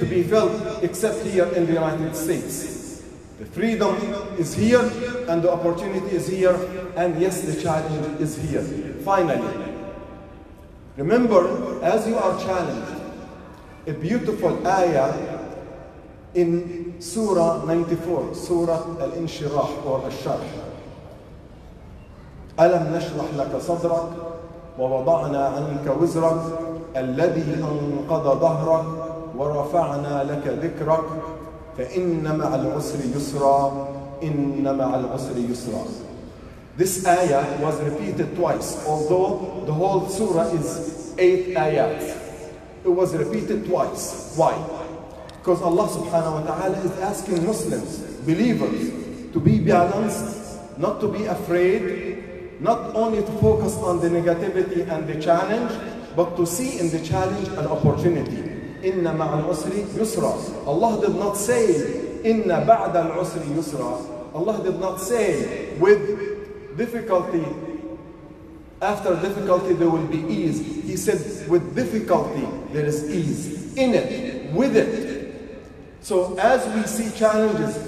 be felt except here in the United States. The freedom is here and the opportunity is here, and yes, the challenge is here. Finally, remember, as you are challenged, a beautiful ayah in Surah 94, Surah Al-Inshirah or Al-Sharh. أَلَمْ نَشْرَحْ لَكَ صَدْرَكَ وَوَضَعْنَا عَنْكَ وِزْرَكَ الَّذِي أَنْقَضَ ظَهْرَكَ وَرَفَعْنَا لَكَ ذِكْرَكَ فَإِنَّ مَعَ الْعُسْرِ يُسْرًا إِنَّ مَعَ الْعُسْرِ يُسْرًا. This ayah was repeated twice, although the whole surah is 8 ayats. It was repeated twice. Why? Because Allah subhanahu wa ta'ala is asking Muslims, believers, to be balanced, not to be afraid, not only to focus on the negativity and the challenge, but to see in the challenge an opportunity. Inna ma'al usri yusra. Allah did not say, Inna ba'da al-usri yusra. Allah did not say, with difficulty, after difficulty there will be ease. He said, with difficulty there is ease. In it, with it. So as we see challenges,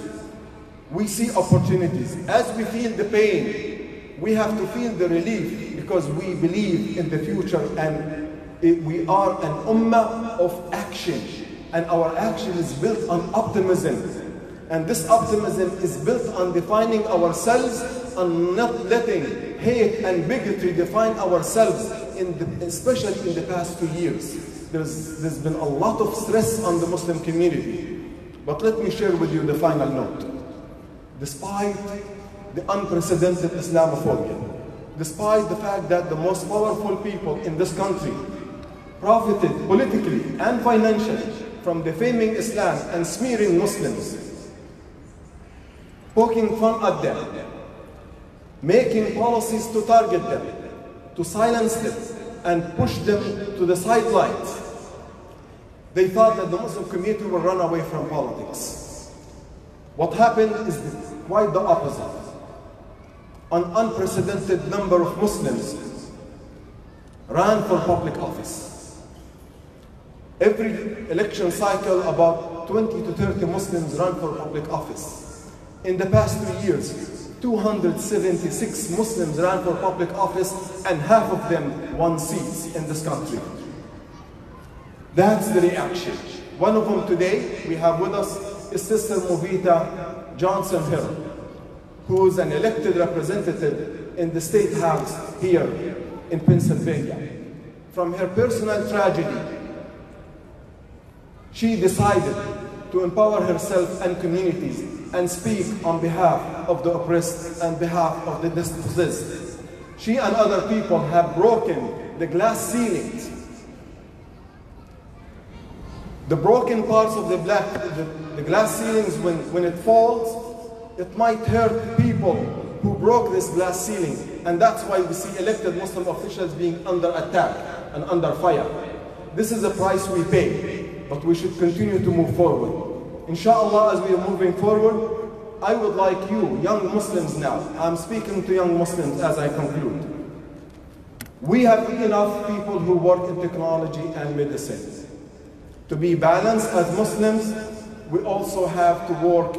we see opportunities. As we feel the pain, we have to feel the relief because we believe in the future and we are an ummah of action. And our action is built on optimism. And this optimism is built on defining ourselves and not letting hate and bigotry define ourselves, especially in the past 2 years. There's been a lot of stress on the Muslim community. But let me share with you the final note. Despite the unprecedented Islamophobia, despite the fact that the most powerful people in this country profited politically and financially from defaming Islam and smearing Muslims, poking fun at them, making policies to target them, to silence them, and push them to the sidelines, they thought that the Muslim community will run away from politics. What happened is quite the opposite. An unprecedented number of Muslims ran for public office. Every election cycle, about 20 to 30 Muslims run for public office. In the past 2 years, 276 Muslims ran for public office, and half of them won seats in this country. That's the reaction. One of them today, we have with us is Sister Movita Johnson-Hill, who is an elected representative in the State House here in Pennsylvania. From her personal tragedy, she decided to empower herself and communities and speak on behalf of the oppressed and behalf of the dispossessed. She and other people have broken the glass ceilings. The broken parts of the glass ceilings, when it falls, it might hurt people who broke this glass ceiling. And that's why we see elected Muslim officials being under attack and under fire. This is the price we pay, but we should continue to move forward. Inshallah, as we are moving forward, I would like you, young Muslims now, I'm speaking to young Muslims as I conclude. We have enough people who work in technology and medicine. To be balanced as Muslims, we also have to work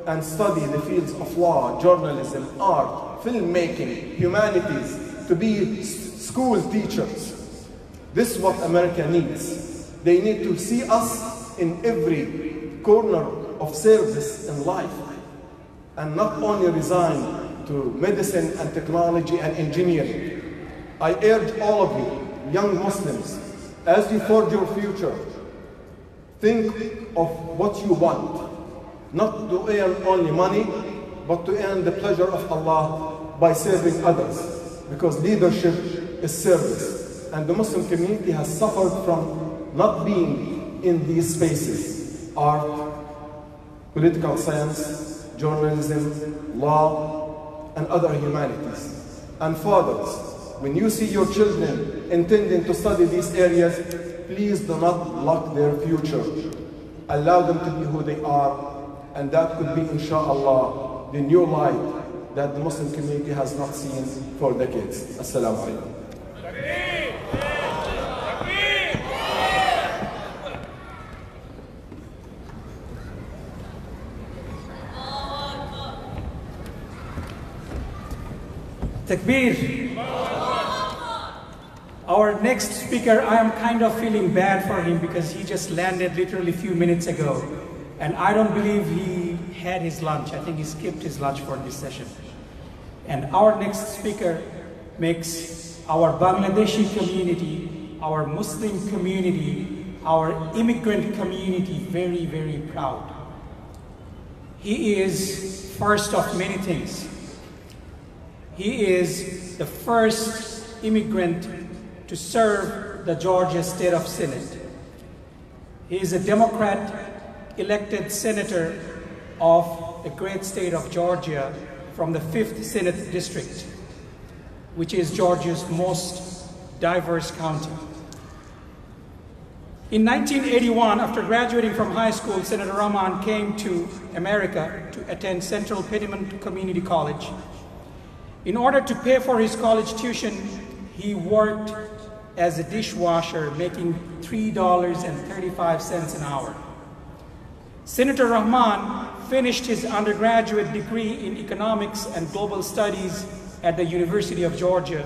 and study the fields of law, journalism, art, filmmaking, humanities, to be school teachers. This is what America needs. They need to see us in every corner of service in life, and not only resign to medicine and technology and engineering. I urge all of you, young Muslims, as you forge your future, think of what you want, not to earn only money, but to earn the pleasure of Allah by serving others, because leadership is service. And the Muslim community has suffered from not being in these spaces: art, political science, journalism, law, and other humanities. And fathers, when you see your children intending to study these areas, please do not block their future. Allow them to be who they are, and that could be, inshallah, the new light that the Muslim community has not seen for decades. Assalamu alaikum. Takbir. Our next speaker, I am kind of feeling bad for him because he just landed literally a few minutes ago. And I don't believe he had his lunch. I think he skipped his lunch for this session. And our next speaker makes our Bangladeshi community, our Muslim community, our immigrant community very, very proud. He is first of many things. He is the first immigrant to serve the Georgia State of Senate. He is a Democrat elected senator of the great state of Georgia from the 5th Senate District, which is Georgia's most diverse county. In 1981, after graduating from high school, Senator Rahman came to America to attend Central Pediment Community College. In order to pay for his college tuition, he worked as a dishwasher, making $3.35 an hour. Senator Rahman finished his undergraduate degree in economics and global studies at the University of Georgia,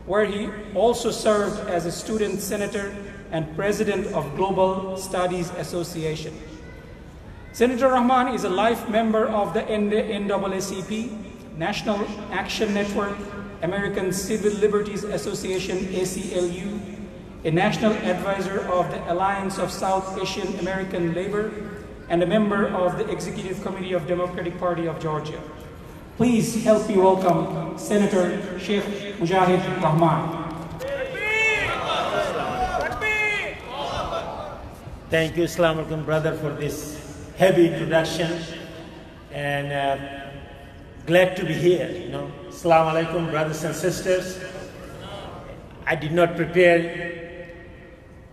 where he also served as a student senator and president of Global Studies Association. Senator Rahman is a life member of the NAACP, National Action Network, American Civil Liberties Association, ACLU, a national advisor of the Alliance of South Asian American Labor, and a member of the Executive Committee of Democratic Party of Georgia. Please help me welcome Senator Sheikh Mujahid Rahman. Thank you, Assalamu alaikum, brother, for this heavy introduction, and glad to be here. Assalamu alaikum, brothers and sisters. I did not prepare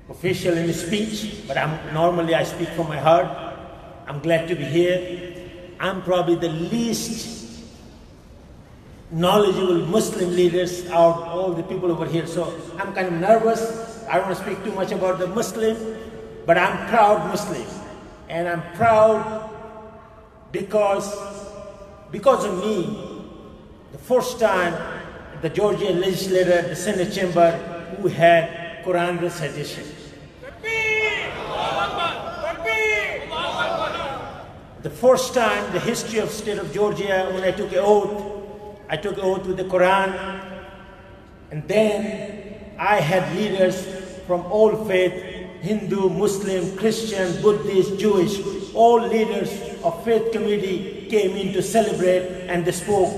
official in speech, but normally I speak from my heart. I'm glad to be here. I'm probably the least knowledgeable Muslim leaders out of all the people over here, so I'm kind of nervous. I don't want to speak too much about the Muslim, but I'm proud Muslim, and I'm proud because of me, the first time the Georgia legislator, the Senate chamber, who had Quran recitation. The first time, the history of state of Georgia, when I took an oath with the Quran, and then I had leaders from all faith, Hindu, Muslim, Christian, Buddhist, Jewish, all leaders of faith community came in to celebrate, and they spoke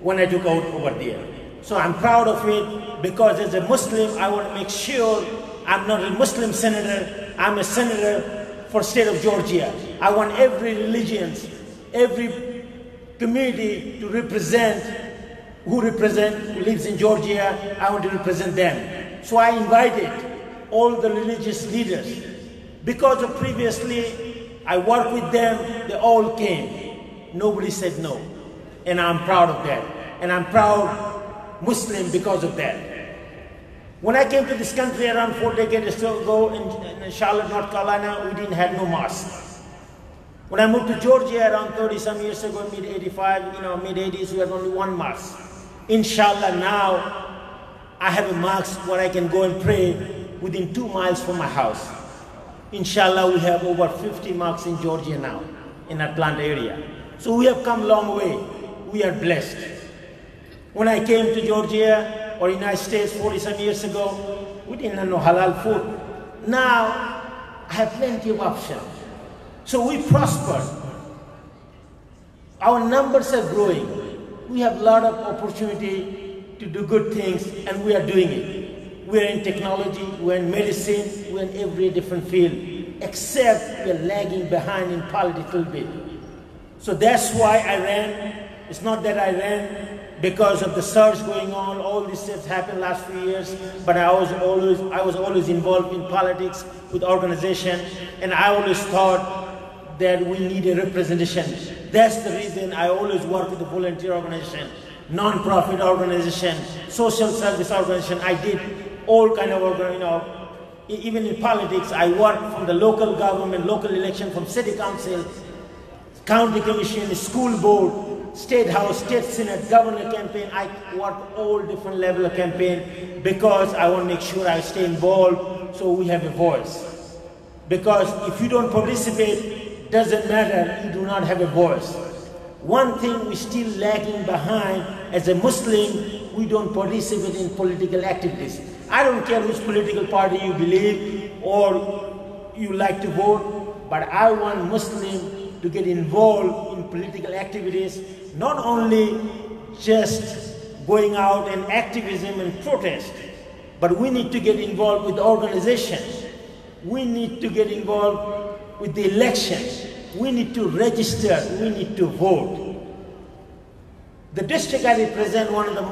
when I took oath over there. So I'm proud of it because as a Muslim, I want to make sure I'm not a Muslim senator, I'm a senator for state of Georgia. I want every religion, every community to represent who lives in Georgia. I want to represent them. So I invited all the religious leaders. Because of previously, I worked with them, they all came. Nobody said no. And I'm proud of that. And I'm proud Muslim because of that. When I came to this country around 4 decades ago in Charlotte, North Carolina, we didn't have no mosque. When I moved to Georgia around 30 some years ago, mid-85, mid-80s, we had only one mosque. Inshallah, now I have a mosque where I can go and pray within 2 miles from my house. Inshallah, we have over 50 mosques in Georgia now, in Atlanta area. So we have come a long way. We are blessed. When I came to Georgia or United States 40 some years ago, we didn't have no halal food. Now, I have plenty of options. So we prosper. Our numbers are growing. We have a lot of opportunity to do good things, and we are doing it. We are in technology, we are in medicine, we are in every different field, except we are lagging behind in politics a little bit. So that's why I ran. It's not that I ran because of the surge going on, all these things happened last few years, but I was always involved in politics with organization, and I always thought that we need a representation. That's the reason I always work with the volunteer organization, non-profit organization, social service organization. I did all kind of, even in politics, I worked from the local government, local election, from city council, county commission, school board, state house, state senate, governor campaign. I work all different level of campaign because I want to make sure I stay involved so we have a voice. Because if you don't participate, doesn't matter, you do not have a voice. One thing we're still lagging behind as a Muslim, we don't participate in political activities. I don't care which political party you believe or you like to vote, but I want Muslims to get involved in political activities, not only just going out and activism and protest, but we need to get involved with the organization. We need to get involved with the elections. We need to register, we need to vote. The district I represent, one of the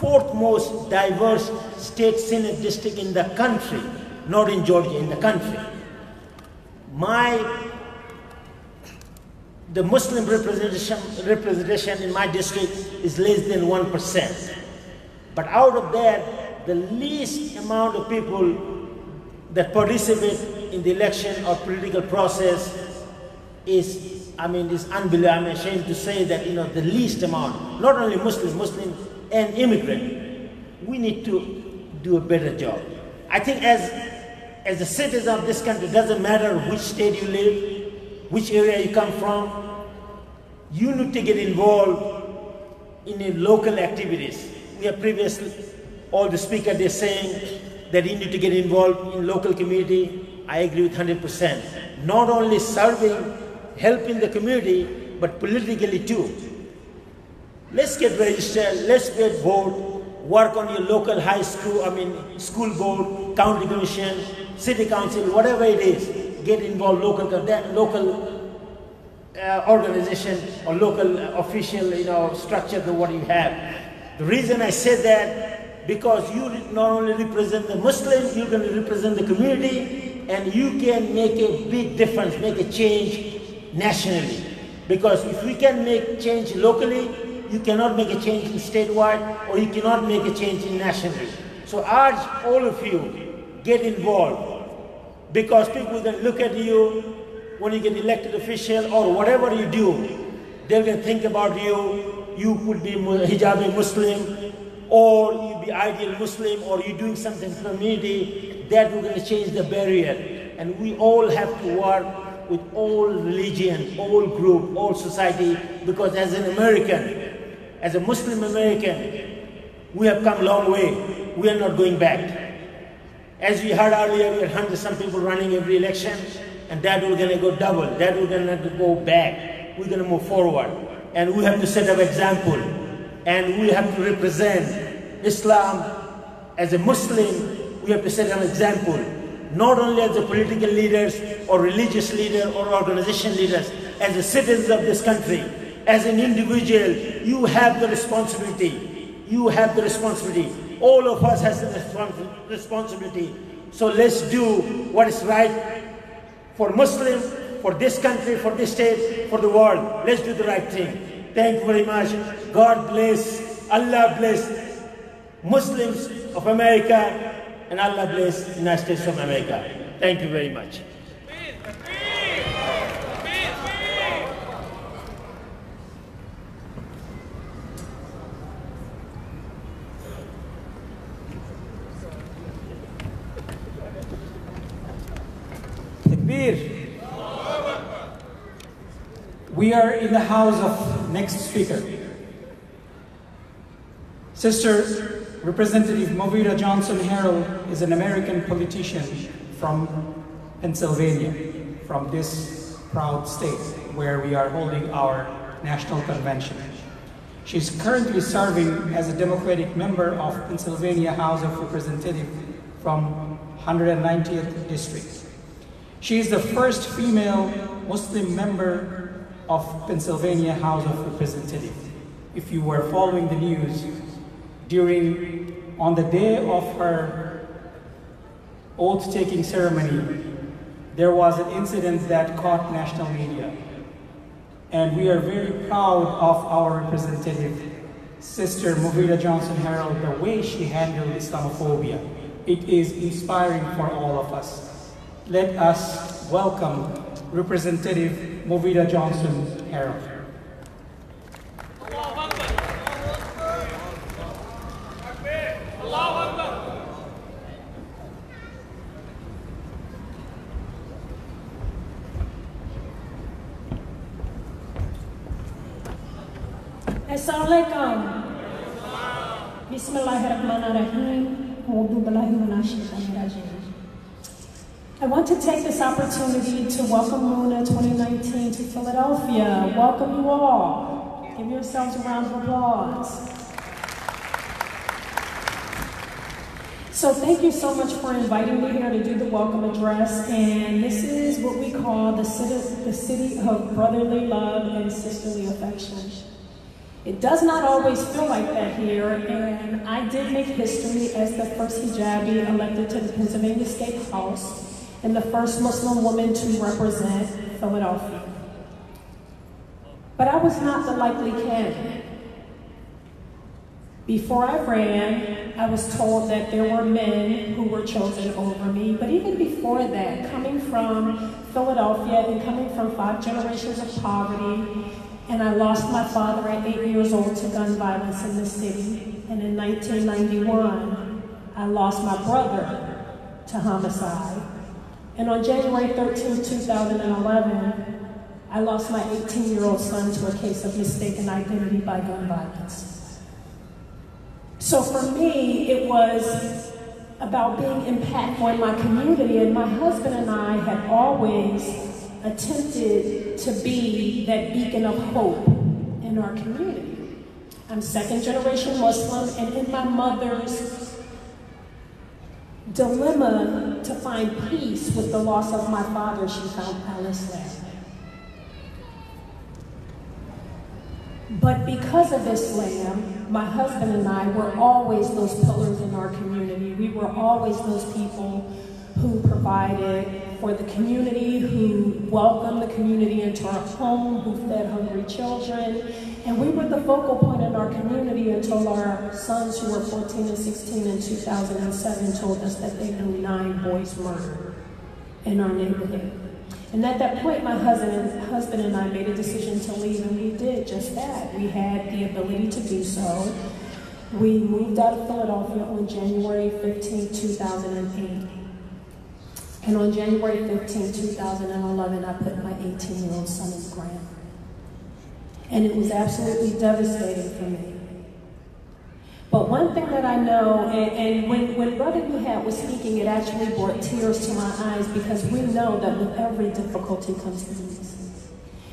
4th most diverse state senate district in the country, not in Georgia, in the country. The Muslim representation in my district is less than 1%. But out of that, the least amount of people that participate in the election or political process is unbelievable. I'm ashamed to say that, the least amount, not only Muslim and immigrant, we need to do a better job. I think as a citizen of this country, it doesn't matter which state you live, which area you come from, you need to get involved in the local activities. We have previously, all the speakers, they're saying that you need to get involved in local community. I agree with 100%. Not only serving, helping the community, but politically too. Let's get registered, let's get vote, work on your local high school, school board, county commission, city council, whatever it is, get involved, local organization or local official, structure to what you have. The reason I said that, because you not only represent the Muslims, you're going to represent the community, and you can make a big difference, make a change nationally. Because if we can make change locally, you cannot make a change statewide, or you cannot make a change nationally. So I urge all of you, get involved, because people can look at you when you get elected official or whatever you do, they're going to think about you. You could be hijabi Muslim, or you be ideal Muslim, or you're doing something for the community. That we're going to change the barrier. And we all have to work with all religion, all group, all society, because as an American, as a Muslim American, we have come a long way. We are not going back. As we heard earlier, we had 100 some people running every election, and that we're going to go double. That we're going to go back. We're going to move forward. And we have to set up example. And we have to represent Islam, as a Muslim, we have to set an example, not only as the political leaders or religious leaders or organization leaders, as the citizens of this country, as an individual, you have the responsibility. You have the responsibility. All of us has the responsibility. So let's do what is right for Muslims, for this country, for this state, for the world. Let's do the right thing. Thank you very much. God bless, Allah bless Muslims of America, and Allah bless United States of America. Thank you very much. We are in the house of next speaker. Sister Representative Movira Johnson Harrell is an American politician from Pennsylvania, from this proud state where we are holding our national convention. She's currently serving as a Democratic member of Pennsylvania House of Representatives from 190th District. She is the first female Muslim member of Pennsylvania House of Representatives. If you were following the news, on the day of her oath-taking ceremony, there was an incident that caught national media. And we are very proud of our representative, Sister Movira Johnson Harrell, the way she handled Islamophobia. It is inspiring for all of us. Let us welcome Representative Movira Johnson Harrell. Assalamualaikum. Bismillahirrahmanirrahim. I want to take this opportunity to welcome Muna 2019 to Philadelphia. Welcome you all. Give yourselves a round of applause. So thank you so much for inviting me here to do the welcome address. And this is what we call the city of brotherly love and sisterly affection. It does not always feel like that here, and I did make history as the first hijabi elected to the Pennsylvania State House and the first Muslim woman to represent Philadelphia. But I was not the likely candidate. Before I ran, I was told that there were men who were chosen over me, but even before that, coming from Philadelphia and coming from 5 generations of poverty, and I lost my father at 8 years old to gun violence in the city. And in 1991, I lost my brother to homicide. And on January 13, 2011, I lost my 18-year-old son to a case of mistaken identity by gun violence. So for me, it was about being impactful in my community, and my husband and I had always attempted to be that beacon of hope in our community. I'm 2nd generation Muslim, and in my mother's dilemma to find peace with the loss of my father, she found Al-Islam. But because of Islam, my husband and I were always those pillars in our community. We were always those people who provided for the community, who welcomed the community into our home, who fed hungry children. And we were the focal point in our community until our sons, who were 14 and 16 in 2007, told us that they knew 9 boys murdered in our neighborhood. And at that point, my husband and I made a decision to leave, and we did just that. We had the ability to do so. We moved out of Philadelphia on January 15, 2008. And on January 15, 2011, I put my 18-year-old son in the ground. And it was absolutely devastating for me. But one thing that I know, and when Brother Nuhat was speaking, it actually brought tears to my eyes, because we know that with every difficulty comes ease.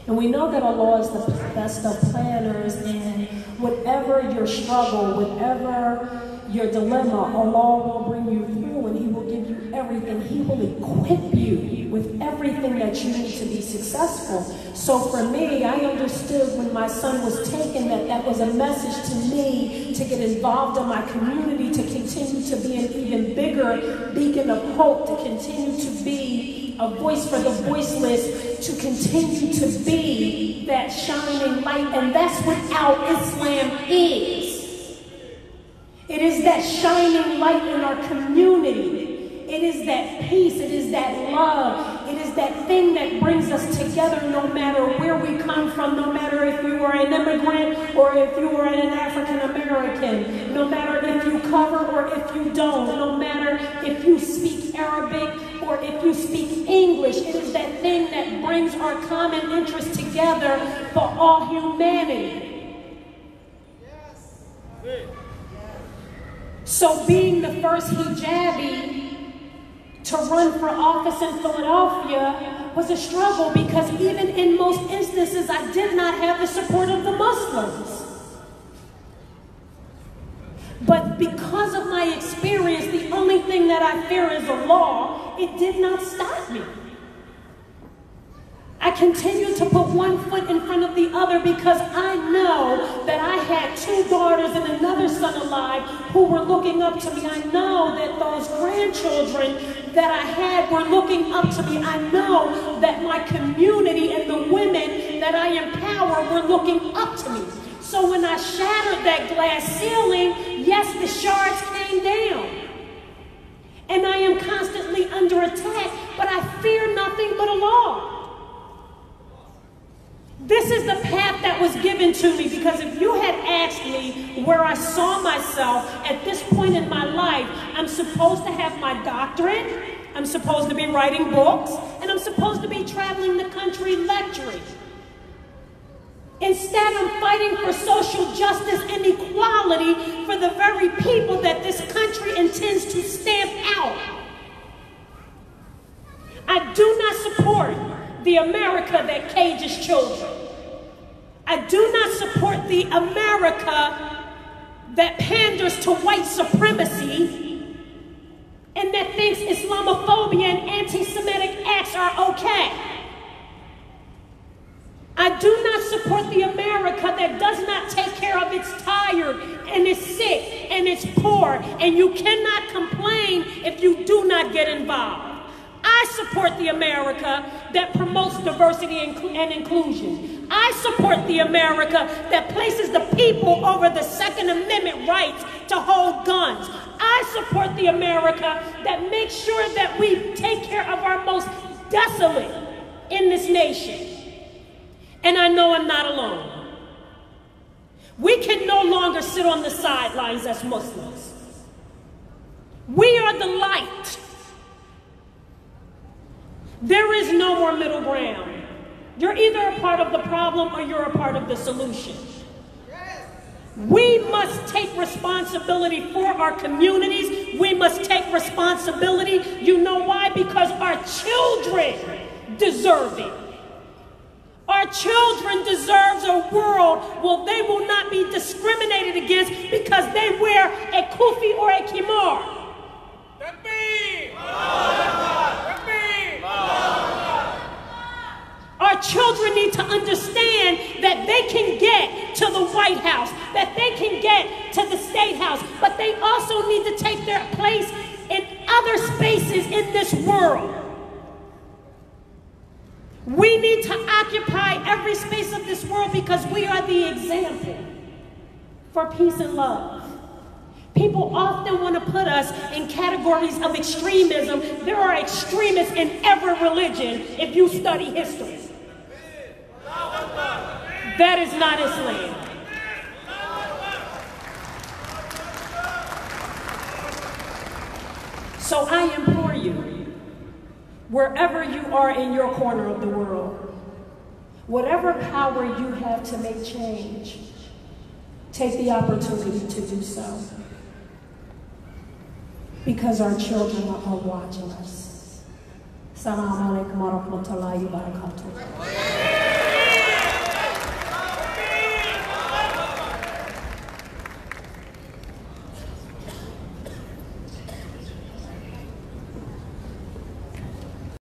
And we know that Allah is the best of planners, and whatever your struggle, whatever your dilemma, Allah will bring you through and He will give you everything. He will equip you with everything that you need to be successful. So for me, I understood when my son was taken that was a message to me to get involved in my community, to continue to be an even bigger beacon of hope, to continue to be a voice for the voiceless, to continue to be that shining light. And that's what our Islam is. It is that shining light in our community. It is that peace. It is that love. It is that thing that brings us together no matter where we come from, no matter if you are an immigrant or if you are an African American, no matter if you cover or if you don't, no matter if you speak Arabic or if you speak English. It is that thing that brings our common interests together for all humanity. So being the first hijabi to run for office in Philadelphia was a struggle, because even in most instances I did not have the support of the Muslims. But because of my experience, the only thing that I fear is Allah. It did not stop me. I continued to put one foot in front of the other, because I know that I had 2 daughters and another son alive who were looking up to me. I know that those grandchildren that I had were looking up to me. I know that my community and the women that I empower were looking up to me. So when I shattered that glass ceiling, yes, the shards came down. And I am constantly under attack, but I fear nothing but Allah. This is the path that was given to me, because if you had asked me where I saw myself at this point in my life, I'm supposed to have my doctorate, I'm supposed to be writing books, and I'm supposed to be traveling the country lecturing. Instead, I'm fighting for social justice and equality for the very people that this country intends to stamp out. I do not support the America that cages children. I do not support the America that panders to white supremacy and that thinks Islamophobia and anti-Semitic acts are okay. I do not support the America that does not take care of its tired and its sick and its poor, and you cannot complain if you do not get involved. I support the America that promotes diversity and inclusion. I support the America that places the people over the Second Amendment rights to hold guns. I support the America that makes sure that we take care of our most desolate in this nation. And I know I'm not alone. We can no longer sit on the sidelines as Muslims. We are the light. There is no more middle ground. You're either a part of the problem or you're a part of the solution. We must take responsibility for our communities. We must take responsibility. You know why? Because our children deserve it. Our children deserve a world where they will not be discriminated against because they wear a kufi or a kimar. Our children need to understand that they can get to the White House, that they can get to the State House, but they also need to take their place in other spaces in this world. We need to occupy every space of this world because we are the example for peace and love. People often want to put us in categories of extremism. There are extremists in every religion if you study history. That is not Islam. So I implore you, wherever you are in your corner of the world, whatever power you have to make change, take the opportunity to do so. Because our children are watching us. Assalamu alaikum wa rahmatullahi wa barakatuh.